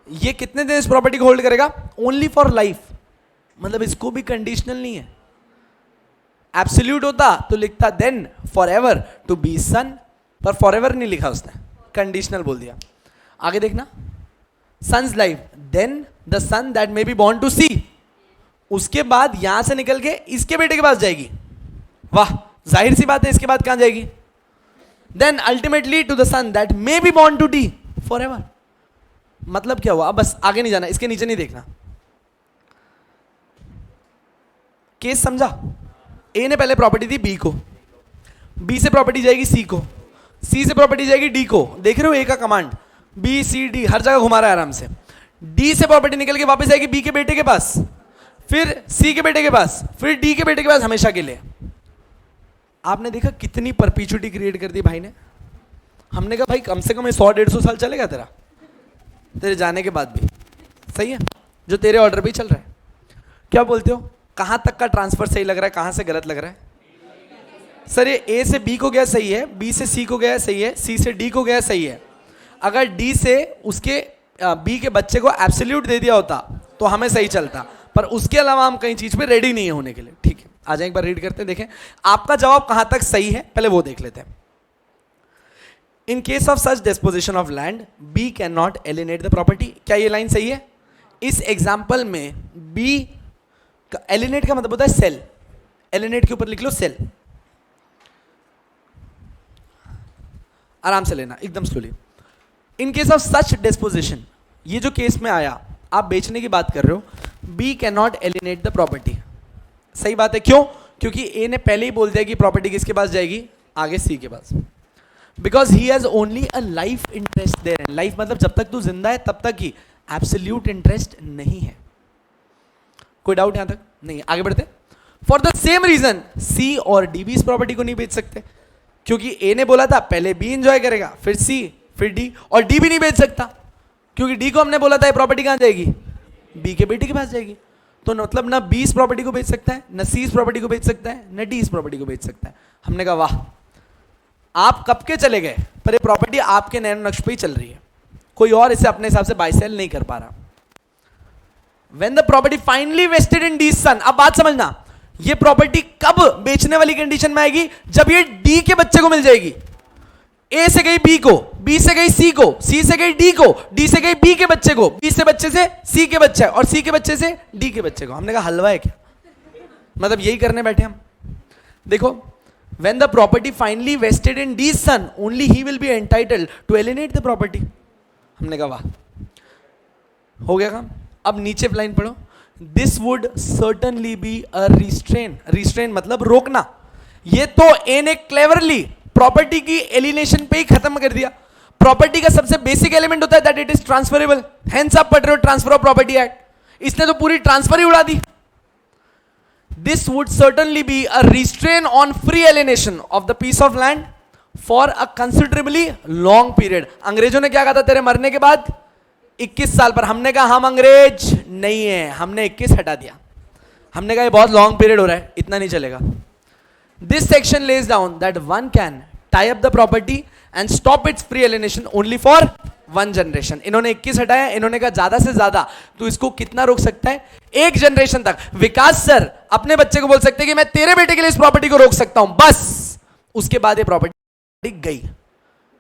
ये कितने दिन इस प्रॉपर्टी को होल्ड करेगा? ओनली फॉर लाइफ, मतलब इसको भी कंडीशनल नहीं है। एब्सोल्यूट होता तो लिखता then for ever to B son, पर फॉर एवर नहीं लिखा उसने, कंडीशनल बोल दिया। आगे देखना, son's life then the son that may be born to C, उसके बाद यहां से निकल के इसके बेटे के पास जाएगी। वाह, जाहिर सी बात है, इसके बाद कहां जाएगी? Then ultimately to the son that may be born to D forever. मतलब क्या हुआ? अब बस आगे नहीं जाना, इसके नीचे नहीं देखना, केस समझा? ए ने पहले प्रॉपर्टी दी बी को, बी से प्रॉपर्टी जाएगी सी को, सी से प्रॉपर्टी जाएगी डी को। देख रहे हो ए का कमांड, बी सी डी हर जगह घुमा रहा है आराम से। डी से प्रॉपर्टी निकल के वापस आएगी बी के बेटे के पास, फिर सी के बेटे के पास, फिर डी के बेटे के पास, हमेशा के लिए। आपने देखा कितनी परपीचुटी क्रिएट कर दी भाई ने। हमने कहा भाई कम से कम 100-150 साल चलेगा तेरा, तेरे जाने के बाद भी, सही है, जो तेरे ऑर्डर पे ही चल रहा है। क्या बोलते हो, कहां तक का ट्रांसफर सही लग रहा है, कहां से गलत लग रहा है? सर ये ए से बी को गया सही है, बी से सी को गया सही है, सी से डी को गया सही है। अगर डी से उसके बी के बच्चे को एब्सोल्यूट दे दिया होता तो हमें सही चलता, पर उसके अलावा हम कहीं चीज पे रेडी नहीं है होने के लिए, ठीक है? आ जाए एक बार रीड करते हैं, देखें आपका जवाब कहां तक सही है, पहले वो देख लेते हैं। In case of such disposition of land B cannot alienate the property. क्या ये लाइन सही है? इस एग्जाम्पल में बी का एलिनेट का मतलब होता है सेल, एलिनेट के ऊपर लिख लो सेल, आराम से लेना, एकदम slowly. In case of such disposition, ये जो केस में आया, आप बेचने की बात कर रहे हो, B cannot alienate the property. सही बात है, क्यों? क्योंकि ए ने पहले ही बोल दिया कि प्रॉपर्टी किसके पास जाएगी? आगे सी के पास। Because he has only a life interest there. Life मतलब जब तक तू जिंदा है तब तक ही, एब्सोल्यूट इंटरेस्ट नहीं है। कोई डाउट यहां तक? नहीं, आगे बढ़ते। फॉर द सेम रीजन सी और डी भी इस प्रॉपर्टी को नहीं बेच सकते, क्योंकि ए ने बोला था पहले बी एंजॉय करेगा, फिर सी, फिर डी, और डी भी नहीं बेच सकता क्योंकि डी को हमने बोला था ये प्रॉपर्टी कहां जाएगी? बी के बेटे के पास जाएगी। तो मतलब ना बी इस प्रॉपर्टी को बेच सकता है, ना सी इस प्रॉपर्टी को बेच सकता है, ना डी इस प्रॉपर्टी को बेच सकता है। हमने कहा वाह, आप कब के चले गए, पर ये प्रॉपर्टी आपके नैनो नक्श पे ही चल रही है, कोई और इसे अपने हिसाब से बाय सेल नहीं कर पा रहा। When the property finally vested in the son, अब बात समझना, ये प्रॉपर्टी कब बेचने वाली कंडीशन में आएगी? जब ये डी के बच्चे को मिल जाएगी। ए से गई बी को, बी से गई सी को, सी से गई डी को, डी से गई बी के बच्चे को, बी से बच्चे से सी के बच्चे और सी के बच्चे से डी के बच्चे को। हमने कहा हलवा है क्या? मतलब यही करने बैठे हम। देखो, when the property finally vested in D's son, only he will be entitled to alienate the property. हमने कहा वाह, हो गया काम। अब नीचे लाइन पढ़ो, this would certainly be a restraint. restraint मतलब रोकना। ये तो ए ने क्लेवरली प्रॉपर्टी की एलिनेशन पे ही खत्म कर दिया। प्रॉपर्टी का सबसे बेसिक एलिमेंट होता है that it is transferable, hence आप पढ़ रहे हो ट्रांसफर ऑफ प्रॉपर्टी एक्ट। इसने तो पूरी ट्रांसफर ही उड़ा दी। This would certainly be a restraint on free alienation of the piece of land for a considerably long period. अंग्रेजों ने क्या कहा था तेरे मरने के बाद? 21 साल पर। हमने कहा हम अंग्रेज नहीं है, हमने 21 हटा दिया। हमने कहा ये बहुत लॉन्ग पीरियड हो रहा है, इतना नहीं चलेगा। This section lays down that one can tie up the property and stop its free alienation only for one generation. इन्होंने 21 हटाया, इन्होंने कहा ज्यादा से ज्यादा तो इसको कितना रोक सकता है? एक जनरेशन तक। विकास सर अपने बच्चे को बोल सकते हैं कि मैं तेरे बेटे के लिए इस प्रॉपर्टी को रोक सकता हूं, बस। उसके बाद ये प्रॉपर्टी गई,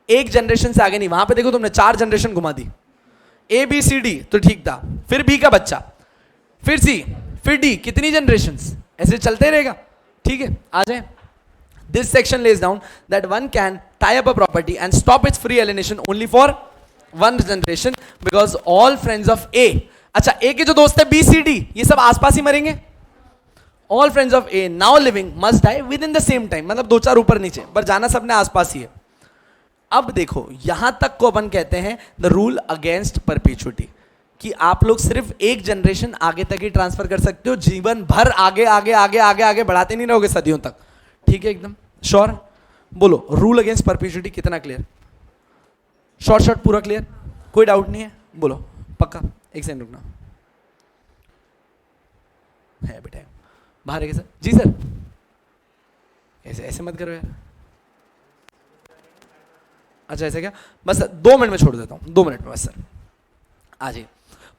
एक जनरेशन से आगे नहीं। वहां पे देखो तुमने 4 जनरेशन घुमा दी। ए बी सी डी तो ठीक था, फिर बी का बच्चा, फिर सी, फिर डी, कितनी जनरेशन? ऐसे चलते ही रहेगा। ठीक है, आ जाए। This section lays down that one can tie up a property and stop its free alienation only for one generation because all friends of A, अच्छा A के जो दोस्त है B C D, ये सब आसपास ही मरेंगे। All friends of A now living must die within the same time, मतलब 2-4 ऊपर नीचे, पर जाना सबने आसपास ही है। अब देखो यहां तक को अपन कहते हैं द रूल अगेंस्ट परपेचुइटी, कि आप लोग सिर्फ एक जनरेशन आगे तक ही ट्रांसफर कर सकते हो, जीवन भर आगे आगे आगे आगे आगे बढ़ाते नहीं रहोगे सदियों तक। ठीक है, एकदम श्योर? बोलो रूल अगेंस्ट परपेचुइटी कितना क्लियर? शॉर्ट पूरा क्लियर, कोई डाउट नहीं है? बोलो पक्का? एक सेकंड रुकना है बेटा, बाहर है सर? जी सर, ऐसे ऐसे मत करो यार। अच्छा ऐसे क्या? बस 2 मिनट में छोड़ देता हूं, 2 मिनट में बस सर। आ जाइए,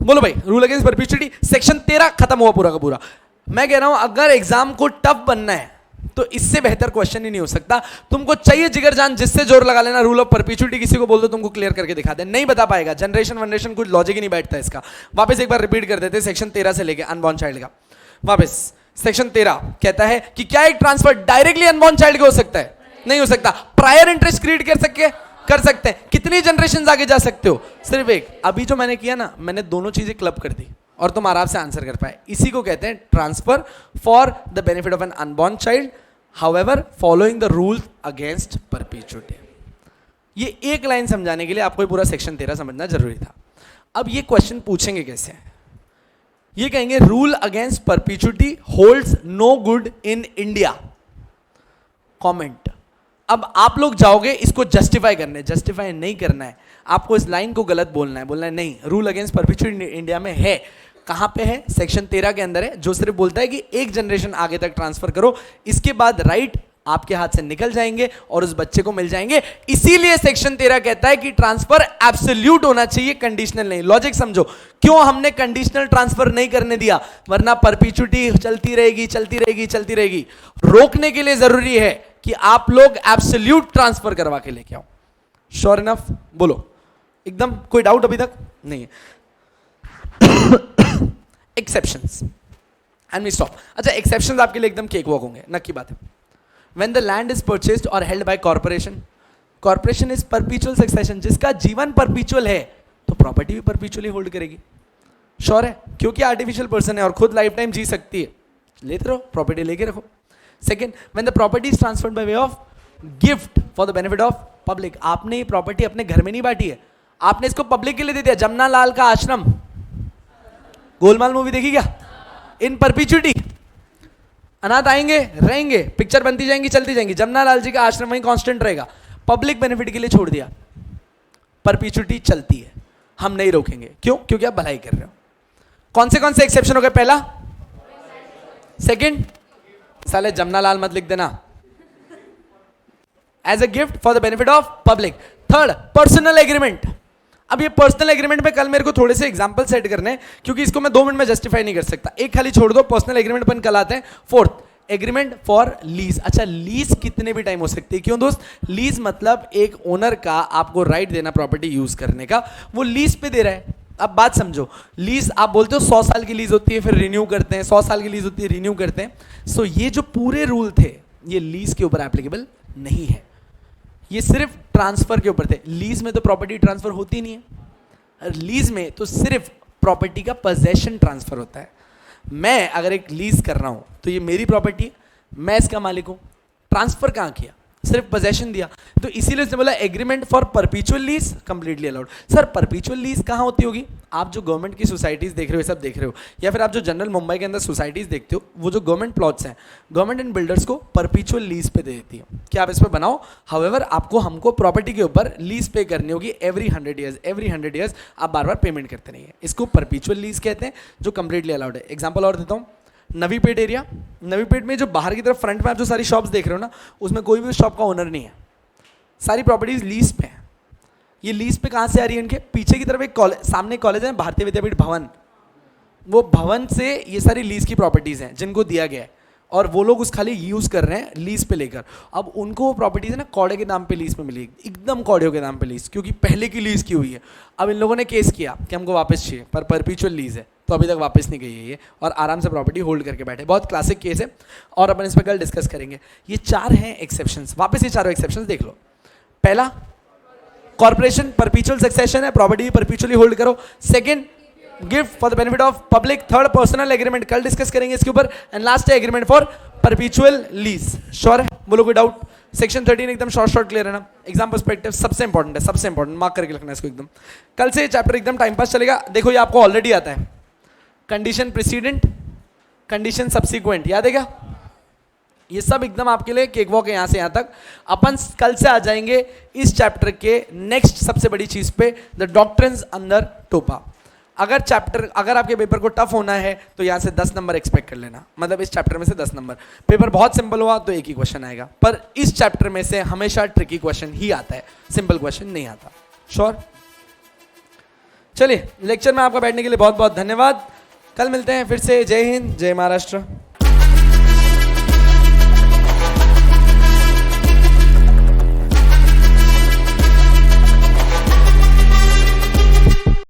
बोलो भाई रूल अगेंस्ट परपेचुइटी सेक्शन 13 खत्म हुआ पूरा का पूरा। मैं कह रहा हूं अगर एग्जाम को टफ बनना है तो इससे बेहतर क्वेश्चन ही नहीं हो सकता। तुमको चाहिए जिगर जान, जिससे जोर लगा लेना। रूल ऑफ परपेचुइटी किसी को बोल दो तुमको क्लियर करके दिखा दे, नहीं बता पाएगा। जनरेशन वनरेशन कुछ लॉजिक ही नहीं बैठता इसका। वापस एक बार रिपीट कर देते, सेक्शन 13 से लेके अनबॉर्न चाइल्ड का। वापस सेक्शन 13 कहता है कि क्या एक ट्रांसफर डायरेक्टली अनबॉर्न चाइल्ड को हो सकता है? नहीं हो सकता। प्रायर इंटरेस्ट क्रिएट कर सकते हैं। कितनी जनरेशन आगे जा सकते हो? सिर्फ एक। अभी जो मैंने किया ना, मैंने दोनों चीजें क्लब कर दी और तुम आराम से आंसर कर पाए। इसी को कहते हैं transfer for the benefit of an unborn child, However, following the rules against perpetuity. ये एक लाइन समझाने के लिए आपको पूरा सेक्शन 13 समझना जरूरी था। अब ये क्वेश्चन पूछेंगे कैसे? ये कहेंगे rule against perpetuity holds no good in India. Comment. अब आप लोग जाओगे इसको जस्टिफाई करने, जस्टिफाई नहीं करना है आपको, इस लाइन को गलत बोलना है, बोलना है नहीं रूल अगेंस्ट परपेचुइटी इंडिया में है। कहां पे है? सेक्शन 13 के अंदर है, जो सिर्फ बोलता है कि एक जनरेशन आगे तक ट्रांसफर करो, इसके बाद राइट आपके हाथ से निकल जाएंगे और उस बच्चे को मिल जाएंगे। इसीलिए सेक्शन 13 कहता है कि ट्रांसफर एब्सोल्यूट होना चाहिए, कंडीशनल नहीं। लॉजिक समझो, क्यों हमने कंडीशनल ट्रांसफर नहीं करने दिया? वरना परपेचुइटी चलती रहेगी चलती रहेगी चलती रहेगी। रोकने के लिए जरूरी है कि आप लोग एब्सोल्यूट ट्रांसफर करवा के लेके आओ। Sure enough? बोलो एकदम, कोई डाउट अभी तक नहीं है? Exceptions and we stop. अच्छा एक्सेप्शंस आपके लिए एकदम केक वॉक होंगे, नक्की बात है। When the land is purchased और held by corporation, corporation is perpetual succession, जिसका जीवन परपेचुअल है तो प्रॉपर्टी भी परपेचुअली होल्ड करेगी। श्योर है? क्योंकि आर्टिफिशियल पर्सन है और खुद लाइफ टाइम जी सकती है, लेते रहो, प्रॉपर्टी लेके रखो। Second, when the property is transferred by way of gift for the benefit of public, आपने ये प्रॉपर्टी अपने घर में नहीं बांटी है, आपने इसको पब्लिक के लिए दे दिया। जमुना लाल का आश्रम, गोलमाल मूवी देखी क्या? इन परपेचुइटी अनाथ आएंगे रहेंगे, पिक्चर बनती जाएंगी चलती जाएंगी, जमुना लाल जी का आश्रम वहीं कांस्टेंट रहेगा, पब्लिक बेनिफिट के लिए छोड़ दिया, परपेचुइटी चलती है, हम नहीं रोकेंगे। क्यों? क्योंकि आप भलाई कर रहे हो। कौन से एक्सेप्शन हो गए? पहला, सेकंड, साले जमुना लाल मत लिख देना, as a gift for the benefit of public. Third, personal agreement, अब ये पर्सनल एग्रीमेंट में कल मेरे को थोड़े से एग्जांपल सेट करने हैं, क्योंकि इसको मैं 2 मिनट में जस्टिफाई नहीं कर सकता। एक खाली छोड़ दो, पर्सनल एग्रीमेंट पर कल आते हैं। Fourth, agreement for lease. अच्छा, लीज कितने भी टाइम हो सकती है। क्यों दोस्त? लीज मतलब एक ओनर का आपको राइट देना प्रॉपर्टी यूज करने का, वो लीज पे दे रहा है। अब बात समझो, लीज आप बोलते हो 100 साल की लीज होती है, फिर रिन्यू करते हैं, 100 साल की लीज होती है, रिन्यू करते हैं। सो ये जो पूरे रूल थे ये लीज के ऊपर एप्लीकेबल नहीं है, ये सिर्फ ट्रांसफर के ऊपर थे। लीज में तो प्रॉपर्टी ट्रांसफर होती नहीं है, लीज में तो सिर्फ प्रॉपर्टी का पोजेशन ट्रांसफर होता है। मैं अगर एक लीज कर रहा हूं तो ये मेरी प्रॉपर्टी है, मैं इसका मालिक हूं। ट्रांसफर कहां किया? सिर्फ पोजेशन दिया। तो इसीलिए उसने बोला agreement for परपीचुअल lease completely allowed. Sir परपीचुअल lease कहां होती होगी? आप जो गवर्नमेंट की सोसाइटीज देख रहे हो, सब देख रहे हो, या फिर आप जो जनरल मुंबई के अंदर सोसाइटीज देखते हो, वो जो गवर्नमेंट प्लॉट्स हैं, गवर्नमेंट एंड बिल्डर्स को परपीचुअल लीज पे दे देती है कि आप इस पे बनाओ। हाउएवर आपको हमको प्रॉपर्टी के ऊपर लीज पे करनी होगी एवरी 100 ईयर्स। एवरी 100 ईयर्स आप बार बार पेमेंट करते रहिए। इसको परपीचुअल लीज कहते हैं, जो कंप्लीटली अलाउड है। एग्जाम्पल और देता हूँ, नवीपेट एरिया, नवीपेट में जो बाहर की तरफ फ्रंट में आप जो सारी शॉप्स देख रहे हो ना, उसमें कोई भी शॉप का ओनर नहीं है, सारी प्रॉपर्टीज लीज पे है। ये लीज पे कहां से आ रही है? इनके पीछे की तरफ एक कॉलेज, सामने कॉलेज है भारतीय विद्यापीठ भवन, वो भवन से ये सारी लीज की प्रॉपर्टीज हैं जिनको दिया गया है, और वो लोग उस खाली यूज कर रहे हैं लीज पे लेकर। अब उनको वो प्रॉपर्टीज है ना कौड़े के नाम पे लीज पे मिली, एकदम कौड़ियों के नाम पे लीज, क्योंकि पहले की लीज की हुई है। अब इन लोगों ने केस किया कि हमको वापस चाहिए, पर परपीचुअल लीज है, तो अभी तक वापस नहीं गई है ये, और आराम से प्रॉपर्टी होल्ड करके बैठे। बहुत क्लासिक केस है और अपन इस पर कल डिस्कस करेंगे। ये 4 हैं एक्सेप्शंस। वापस ये चारों एक्सेप्शंस देख लो। पहला, कॉर्पोरेशन परपीचुअल सक्सेशन है, प्रॉपर्टी परपीचुअली होल्ड करो। Second, gift for the benefit of public. Third, personal agreement, कल डिस्कस करेंगे इसके ऊपर। एंड लास्ट है एग्रीमेंट फॉर परपीचुअल लीज। श्योर है? बोलो कोई डाउट? सेक्शन 13 एकदम शॉर्ट क्लियर है ना? एग्जाम पर्सपेक्टिव सबसे इंपॉर्टेंट है, सबसे इंपॉर्टेंट, मार्क करके रखना है इसको एकदम। कल से चैप्टर एकदम टाइम पास चलेगा। देखो ये आपको ऑलरेडी आता है, कंडीशन प्रेसिडेंट, कंडीशन सब्सिक्वेंट, याद है क्या? ये सब एकदम आपके लिए केक वॉक है यहाँ से यहाँ तक। अपन कल से आ जाएंगे इस चैप्टर के नेक्स्ट सबसे बड़ी चीज पे, द डॉक्ट्रिन्स अंडर टोपा। अगर आपके पेपर को टफ होना है तो यहाँ से 10 नंबर एक्सपेक्ट कर लेना, मतलब इस चैप्टर में से 10 नंबर। पेपर बहुत सिंपल हुआ तो एक ही क्वेश्चन आएगा, पर इस चैप्टर में से हमेशा ट्रिकी क्वेश्चन ही आता है, सिंपल क्वेश्चन नहीं आता। श्योर? चलिए, लेक्चर में आपका बैठने के लिए बहुत बहुत धन्यवाद। कल मिलते हैं फिर से। जय हिंद, जय महाराष्ट्र।